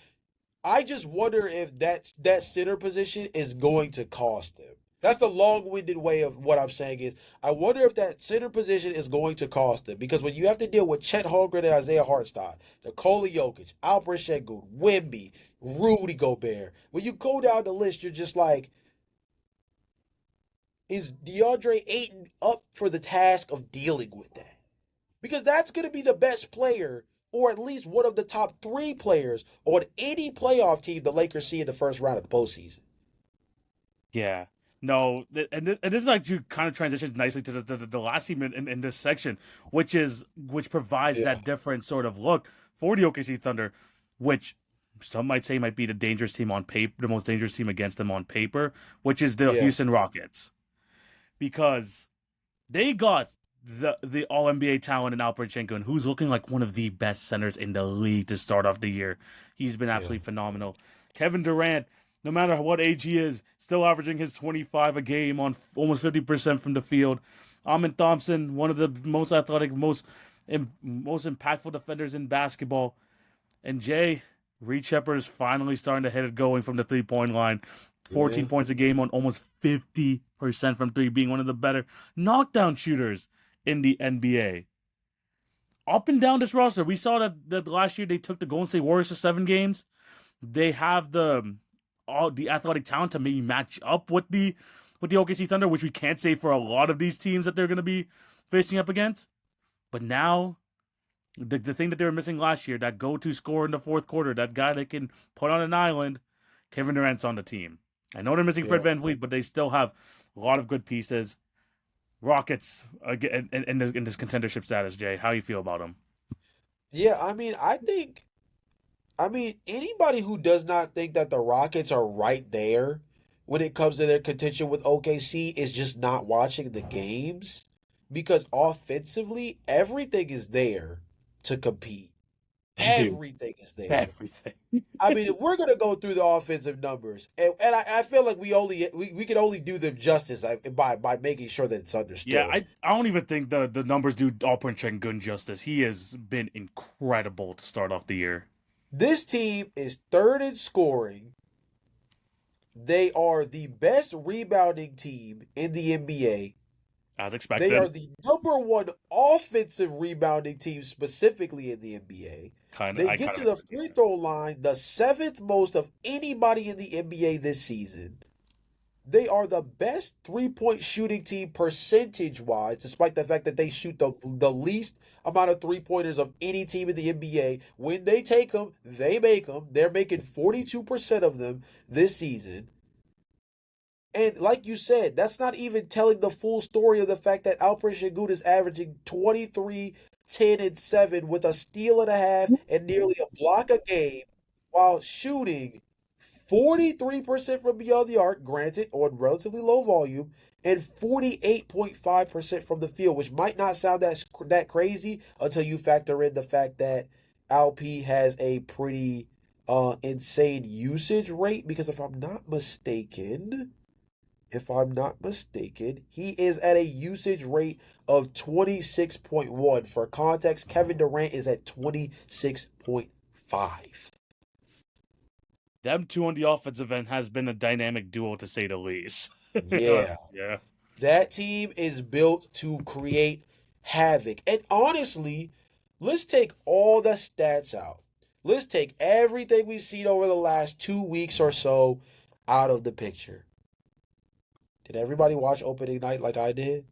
I just wonder if that center position is going to cost them. That's the long-winded way of what I'm saying is I wonder if that center position is going to cost them because when you have to deal with Chet Holmgren and Isaiah Hartenstein, Nikola Jokic, Alperen Sengun, Wemby, Rudy Gobert, when you go down the list, you're just like, is DeAndre Ayton up for the task of dealing with that? Because that's going to be the best player, or at least one of the top three players on any playoff team the Lakers see in the first round of the postseason. Yeah. No, and this is actually kind of transitions nicely to the last team in this section, which provides Yeah, that different sort of look for the OKC Thunder, which some might say might be the dangerous team on paper, the most dangerous team against them on paper, which is the yeah, Houston Rockets, because they got the All NBA talent in Alperen Sengun, who's looking like one of the best centers in the league to start off the year. He's been yeah, absolutely phenomenal. Kevin Durant, no matter what age he is, still averaging his 25 a game on almost 50% from the field. Amin Thompson, one of the most athletic, most impactful defenders in basketball. And Jay, Reed Shepard is finally starting to hit it going from the 3-point line. 14 Yeah. points a game on almost 50% from three, being one of the better knockdown shooters in the NBA. Up and down this roster, we saw that last year they took the Golden State Warriors to 7 games. They have all the athletic talent to maybe match up with the OKC Thunder, which we can't say for a lot of these teams that they're going to be facing up against. But now, the thing that they were missing last year, that go-to scorer in the fourth quarter, that guy that can put on an island, Kevin Durant's on the team. I know they're missing Fred Yeah. VanVleet, but they still have a lot of good pieces. Rockets in this contendership status, Jay. How you feel about them? Yeah, I mean, anybody who does not think that the Rockets are right there when it comes to their contention with OKC is just not watching the games because offensively, everything is there to compete. They do Everything is there. everything. I mean, if we're gonna go through the offensive numbers, and I feel like we can only do them justice by making sure that it's Yeah, understood. I don't even think the numbers do Alperen Şengün justice. He has been incredible to start off the year. This team is third in scoring. They are the best rebounding team in the NBA. As They are expected. the number one offensive rebounding team specifically in the NBA. They I get kind to of the expected free that. throw line the seventh most of anybody in the NBA this season. They are the best three-point shooting team percentage-wise, despite the fact that they shoot the least amount of three-pointers of any team in the NBA. When they take them, they make them. They're making 42% of them this season. And like you said, that's not even telling the full story of the fact that Alperen Şengün is averaging 23, 10, and 7 with a steal and a half and nearly a block a game while shooting 43% from beyond the arc, granted, on relatively low volume, and 48.5% from the field, which might not sound that crazy until you factor in the fact that Alp has a pretty insane usage rate because if I'm not mistaken, he is at a usage rate of 26.1. For context, Kevin Durant is at 26.5. Them two on the offensive end has been a dynamic duo to say the least. Yeah. Yeah. That team is built to create havoc. And honestly, let's take all the stats out. Let's take everything we've seen over the last 2 weeks or so out of the picture. Did everybody watch opening night like I did?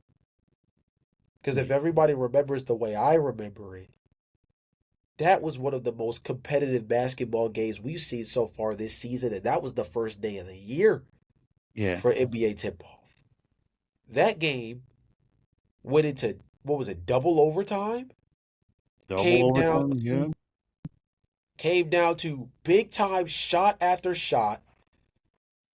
Because if everybody remembers the way I remember it, that was one of the most competitive basketball games we've seen so far this season, and that was the first day of the year Yeah. for NBA tip-off. That game went into, what was it, double overtime? Double Came down overtime, yeah. to came down to big time shot after shot,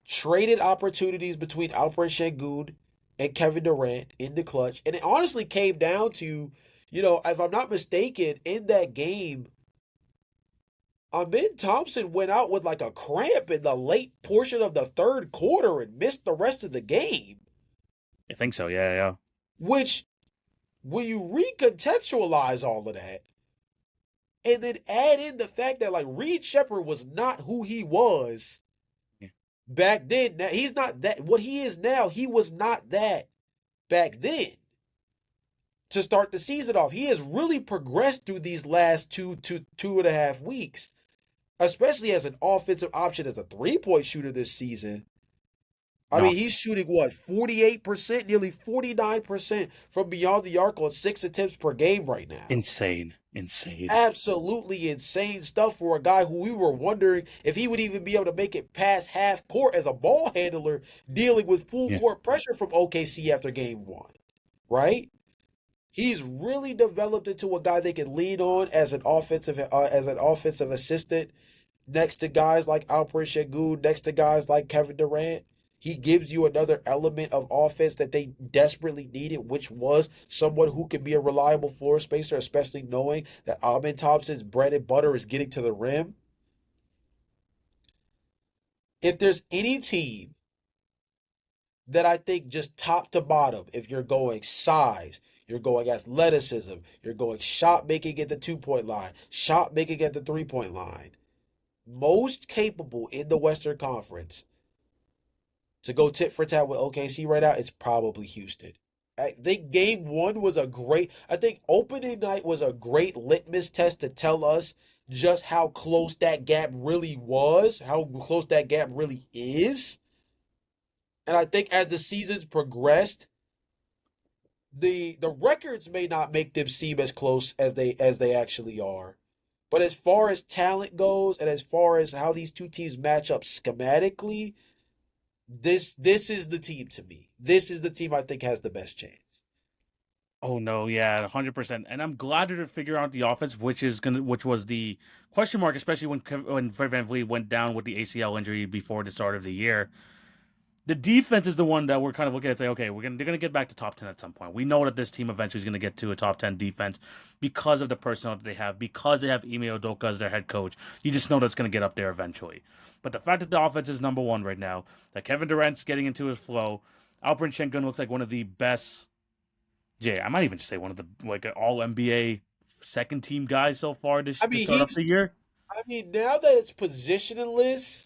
traded opportunities between Alperen Şengün and Kevin Durant in the clutch, and it honestly came down to, if I'm not mistaken, in that game, Amin Thompson went out with like a cramp in the late portion of the third quarter and missed the rest of the game. I think so, yeah. Which, when you recontextualize all of that, and then add in the fact that like Reed Shepherd was not who he was Yeah. back then. Now he's not that what he is now. He was not that back then. To start the season off, he has really progressed through these last two and a half weeks, especially as an offensive option as a 3-point shooter this season. I No, mean, he's shooting what, 48%, nearly 49% from beyond the arc on 6 attempts per game right now. insane. Insane. Absolutely insane stuff for a guy who we were wondering if he would even be able to make it past half court as a ball handler dealing with full Yeah. court pressure from OKC after game one, right? He's really developed into a guy they can lean on as an offensive assistant next to guys like Alperen Şengün, next to guys like Kevin Durant. He gives you another element of offense that they desperately needed, which was someone who can be a reliable floor spacer, especially knowing that Amin Thompson's bread and butter is getting to the rim. If there's any team that I think just top to bottom, if you're going size, you're going athleticism, you're going shot making at the 2-point line, shot making at the 3-point line, most capable in the Western Conference, to go tit for tat with OKC right now, it's probably Houston. I think game one was a great, I think opening night was a great litmus test to tell us just how close that gap really was, how close that gap really is. And I think as the seasons progressed, the records may not make them seem as close as they actually are. But as far as talent goes and as far as how these two teams match up schematically, this is the team to me. This is the team I think has the best chance. Oh no, yeah, 100%. And I'm glad to figure out the offense, which was the question mark, especially when Fred VanVleet went down with the ACL injury before the start of the year. The defense is the one that we're kind of looking at, say, okay, they're gonna get back to top 10 at some point. We know that this team eventually is gonna get to a top 10 defense because of the personnel that they have, because they have Ime Udoka as their head coach. You just know that's gonna get up there eventually. But the fact that the offense is number one right now, that Kevin Durant's getting into his flow, Alperen Sengun looks like one of the best. Jay, I might even just say one of the like an All NBA second team guys so far I to mean, start off he's the year. I mean, now that it's positionless,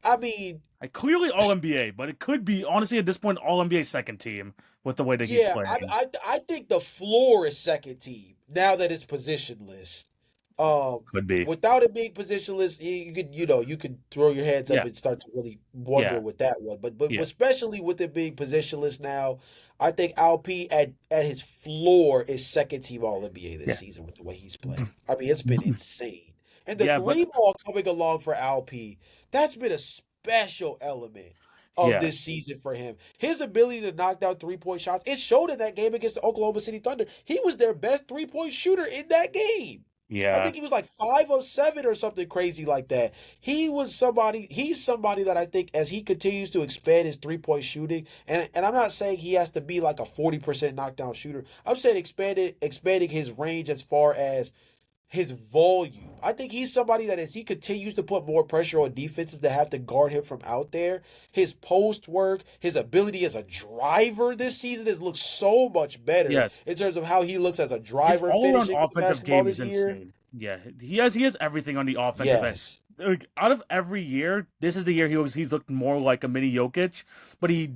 I mean, Like clearly All NBA, but it could be honestly at this point All NBA second team with the way that he's yeah, playing. I think the floor is second team now that it's positionless. Um, Could be. Without it being positionless, you could you could throw your hands up Yeah. and start to really wonder Yeah. with that one. But Yeah. especially with it being positionless now, I think Alp at his floor is second team All NBA this Yeah. season with the way he's playing. I mean, it's been insane. And the Yeah, but three ball coming along for Alp, that's been a special element of yeah. this season for him. His ability to knock down 3-point shots, it showed in that game against the Oklahoma City Thunder. He was their best 3-point shooter in that game. I Yeah. think he was like 5 of 7 or something crazy like that. He's somebody that I think as he continues to expand his 3-point shooting, and I'm not saying he has to be like a 40% knockdown shooter. I'm saying expanding his range as far as his volume. I think he's somebody that as he continues to put more pressure on defenses that have to guard him from out there, his post work, his ability as a driver this season has looked so much better Yes. in terms of how he looks as a His driver all around finishing with the offensive basketball game this is year. insane. Yeah. He has everything on the offensive end. Yes. Like, out of every year, this is the year he's looked more like a mini Jokic, but he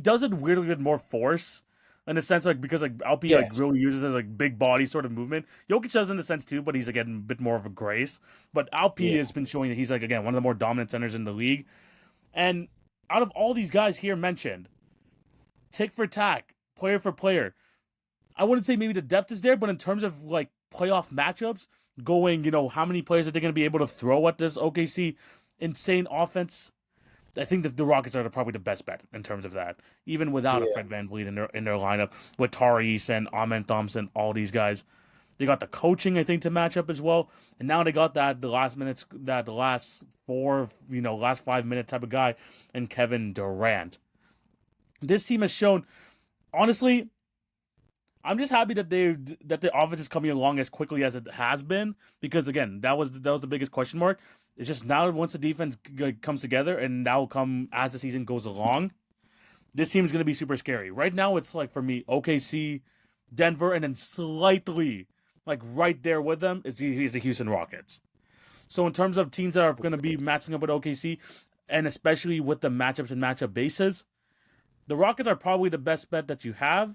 does it weirdly with more force. In a sense, like because like LP like Yes. really uses his like big body sort of movement. Jokic does in a sense too, but he's again a bit more of a grace. But LP Yeah. has been showing that he's like again one of the more dominant centers in the league. And out of all these guys here mentioned, tick for tack, player for player, I wouldn't say maybe the depth is there, but in terms of like playoff matchups, going, how many players are they going to be able to throw at this OKC insane offense? I think that the Rockets are probably the best bet in terms of that, even without a Yeah. Fred VanVleet in their lineup with Tari and Amen Thompson, all these guys. They got the coaching, I think, to match up as well, and now they got the last minutes, that the last four, last 5 minute type of guy, and Kevin Durant. This team has shown, honestly, I'm just happy that the offense is coming along as quickly as it has been because again that was the biggest question mark. It's just now once the defense comes together and now come as the season goes along, this team is going to be super scary. Right now it's like for me OKC, Denver, and then slightly like right there with them is the Houston Rockets. So in terms of teams that are going to be matching up with OKC, and especially with the matchups and matchup bases, the Rockets are probably the best bet that you have.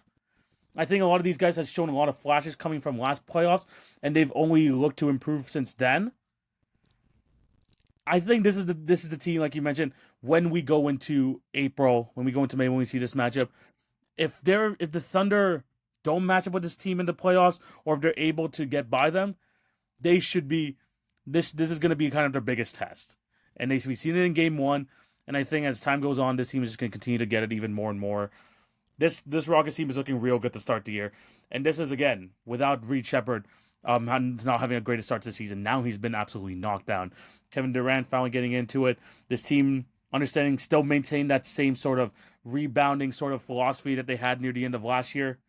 I think a lot of these guys have shown a lot of flashes coming from last playoffs, and they've only looked to improve since then. I think this is the team, like you mentioned, when we go into April, when we go into May, when we see this matchup. If the Thunder don't match up with this team in the playoffs, or if they're able to get by them, they should be. This is going to be kind of their biggest test, and we've seen it in Game 1. And I think as time goes on, this team is just going to continue to get it even more and more. This Rockets team is looking real good to start the year, and this is again without Reed Shepard, not having a great start to the season. Now he's been absolutely knocked down. Kevin Durant finally getting into it. This team understanding still maintain that same sort of rebounding sort of philosophy that they had near the end of last year.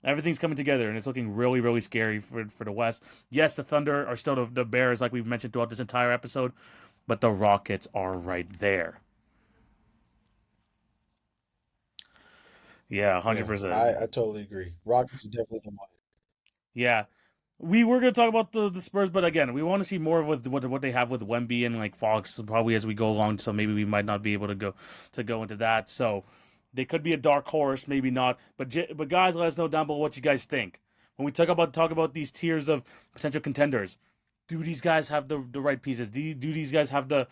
Everything's coming together, and it's looking really, really scary for the West. Yes, the Thunder are still the Bears, like we've mentioned throughout this entire episode, but the Rockets are right there. Yeah, Yeah. 100%. I totally agree. Rockets are definitely the one. Yeah. We were going to talk about the Spurs, but again, we want to see more of what they have with Wemby and like Fox probably as we go along. So maybe we might not be able to go into that. So they could be a dark horse, maybe not. But guys, let us know down below what you guys think when we talk about these tiers of potential contenders. Do these guys have the right pieces? Do these guys have the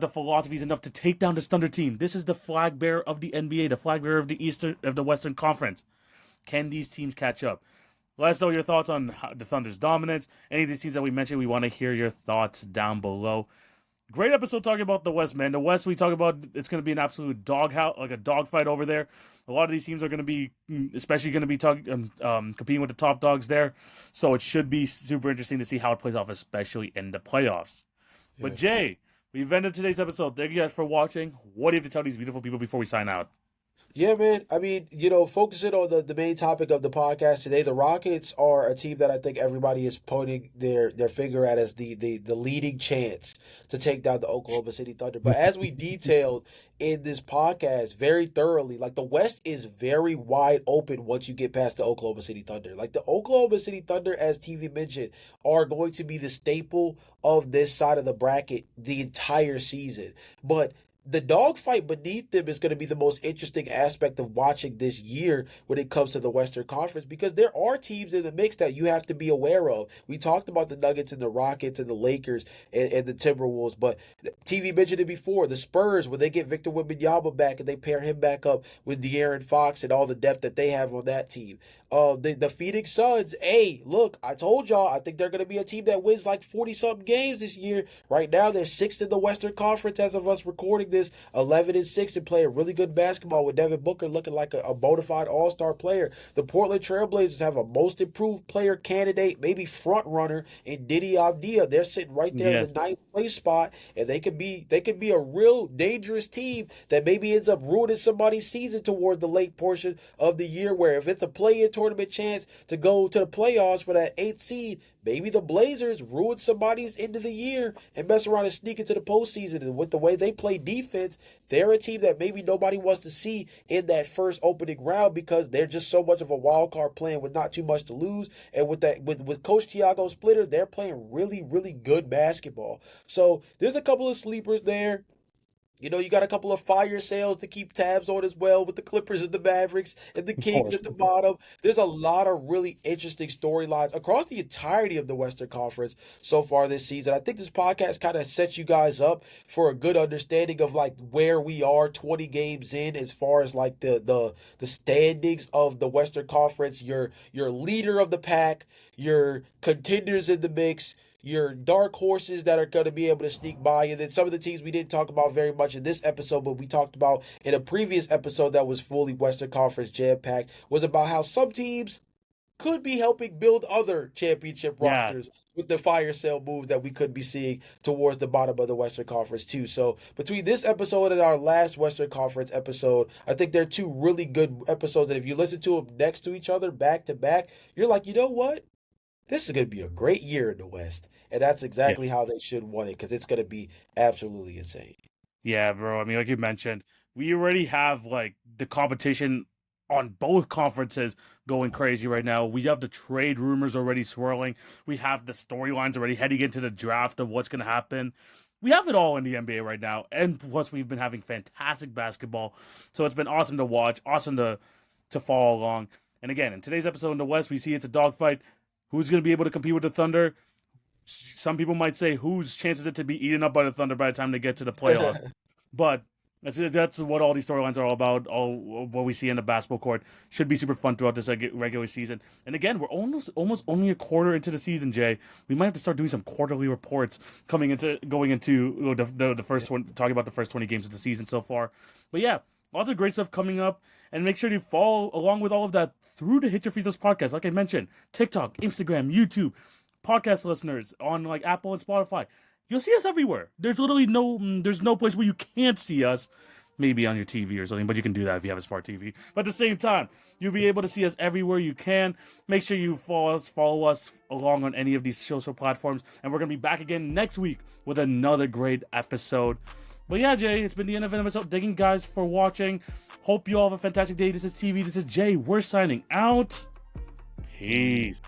philosophies enough to take down this Thunder team? This is the flag bearer of the NBA, the flag bearer of the Western Conference. Can these teams catch up? Let us know your thoughts on the Thunder's dominance. Any of these teams that we mentioned, we want to hear your thoughts down below. Great episode talking about the West, man. The West, we talk about it's going to be an absolute doghouse, like a dogfight over there. A lot of these teams are going to be, especially going to be competing with the top dogs there. So it should be super interesting to see how it plays off, especially in the playoffs. Yeah. But Jay, we've ended today's episode. Thank you guys for watching. What do you have to tell these beautiful people before we sign out? Yeah, man. I mean, focusing on the main topic of the podcast today, the Rockets are a team that I think everybody is pointing their finger at as the leading chance to take down the Oklahoma City Thunder. But as we detailed in this podcast very thoroughly, like the West is very wide open once you get past the Oklahoma City Thunder. Like the Oklahoma City Thunder, as TV mentioned, are going to be the staple of this side of the bracket the entire season. But the dogfight beneath them is going to be the most interesting aspect of watching this year when it comes to the Western Conference, because there are teams in the mix that you have to be aware of. We talked about the Nuggets and the Rockets and the Lakers and the Timberwolves, but TV mentioned it before. The Spurs, when they get Victor Wembanyama back and they pair him back up with De'Aaron Fox and all the depth that they have on that team. The Phoenix Suns, hey, look, I told y'all, I think they're going to be a team that wins like 40-something games this year. Right now, they're 6th in the Western Conference as of us recording this, 11-6, and playing really good basketball with Devin Booker looking like a bona fide all-star player. The Portland Trailblazers have a most improved player candidate, maybe front runner in Diddy Avdija. They're sitting right there in the 9th place spot, and they could be a real dangerous team that maybe ends up ruining somebody's season towards the late portion of the year, where if it's a play-in tournament chance to go to the playoffs for that 8th seed, maybe the Blazers ruin somebody's end of the year and mess around and sneak into the postseason. And with the way they play defense, they're a team that maybe nobody wants to see in that first opening round, because they're just so much of a wild card playing with not too much to lose. And with Coach Thiago Splitter, they're playing really, really good basketball. So there's a couple of sleepers there. You got a couple of fire sales to keep tabs on as well, with the Clippers and the Mavericks and the Kings at the bottom. There's a lot of really interesting storylines across the entirety of the Western Conference so far this season. I think this podcast kind of sets you guys up for a good understanding of like where we are 20 games in as far as like the standings of the Western Conference. Your leader of the pack, your contenders in the mix, your dark horses that are going to be able to sneak by, and then some of the teams we didn't talk about very much in this episode, but we talked about in a previous episode that was fully Western Conference jam-packed, was about how some teams could be helping build other championship rosters with the fire sale moves that we could be seeing towards the bottom of the Western Conference too. So between this episode and our last Western Conference episode, I think they're two really good episodes, and if you listen to them next to each other, back to back, you're like, you know what? This is going to be a great year in the West. And that's exactly how they should want it, because it's going to be absolutely insane. Yeah, bro. I mean, like you mentioned, we already have like the competition on both conferences going crazy right now. We have the trade rumors already swirling. We have the storylines already heading into the draft of what's going to happen. We have it all in the NBA right now. And plus, we've been having fantastic basketball. So it's been awesome to watch, awesome to follow along. And again, in today's episode in the West, we see it's a dogfight. Who's going to be able to compete with the Thunder? Some people might say whose chance is it to be eaten up by the Thunder by the time they get to the playoffs. But that's what all these storylines are all about. All what we see in the basketball court should be super fun throughout this regular season. And again, we're almost only a quarter into the season, Jay. We might have to start doing some quarterly reports going into the first one, talking about the first 20 games of the season so far. But yeah, lots of great stuff coming up, and make sure to follow along with all of that through the Hit Your Free Throws podcast. Like I mentioned, TikTok, Instagram, YouTube, podcast listeners on like Apple and Spotify. You'll see us everywhere. There's literally no place where you can't see us. Maybe on your TV or something, but you can do that if you have a smart TV. But at the same time, you'll be able to see us everywhere you can. Make sure you follow us along on any of these social platforms, and we're gonna be back again next week with another great episode. But yeah, Jay, it's been the end of an episode. Thank you guys for watching. Hope you all have a fantastic day. This is TV. This is Jay. We're signing out. Peace.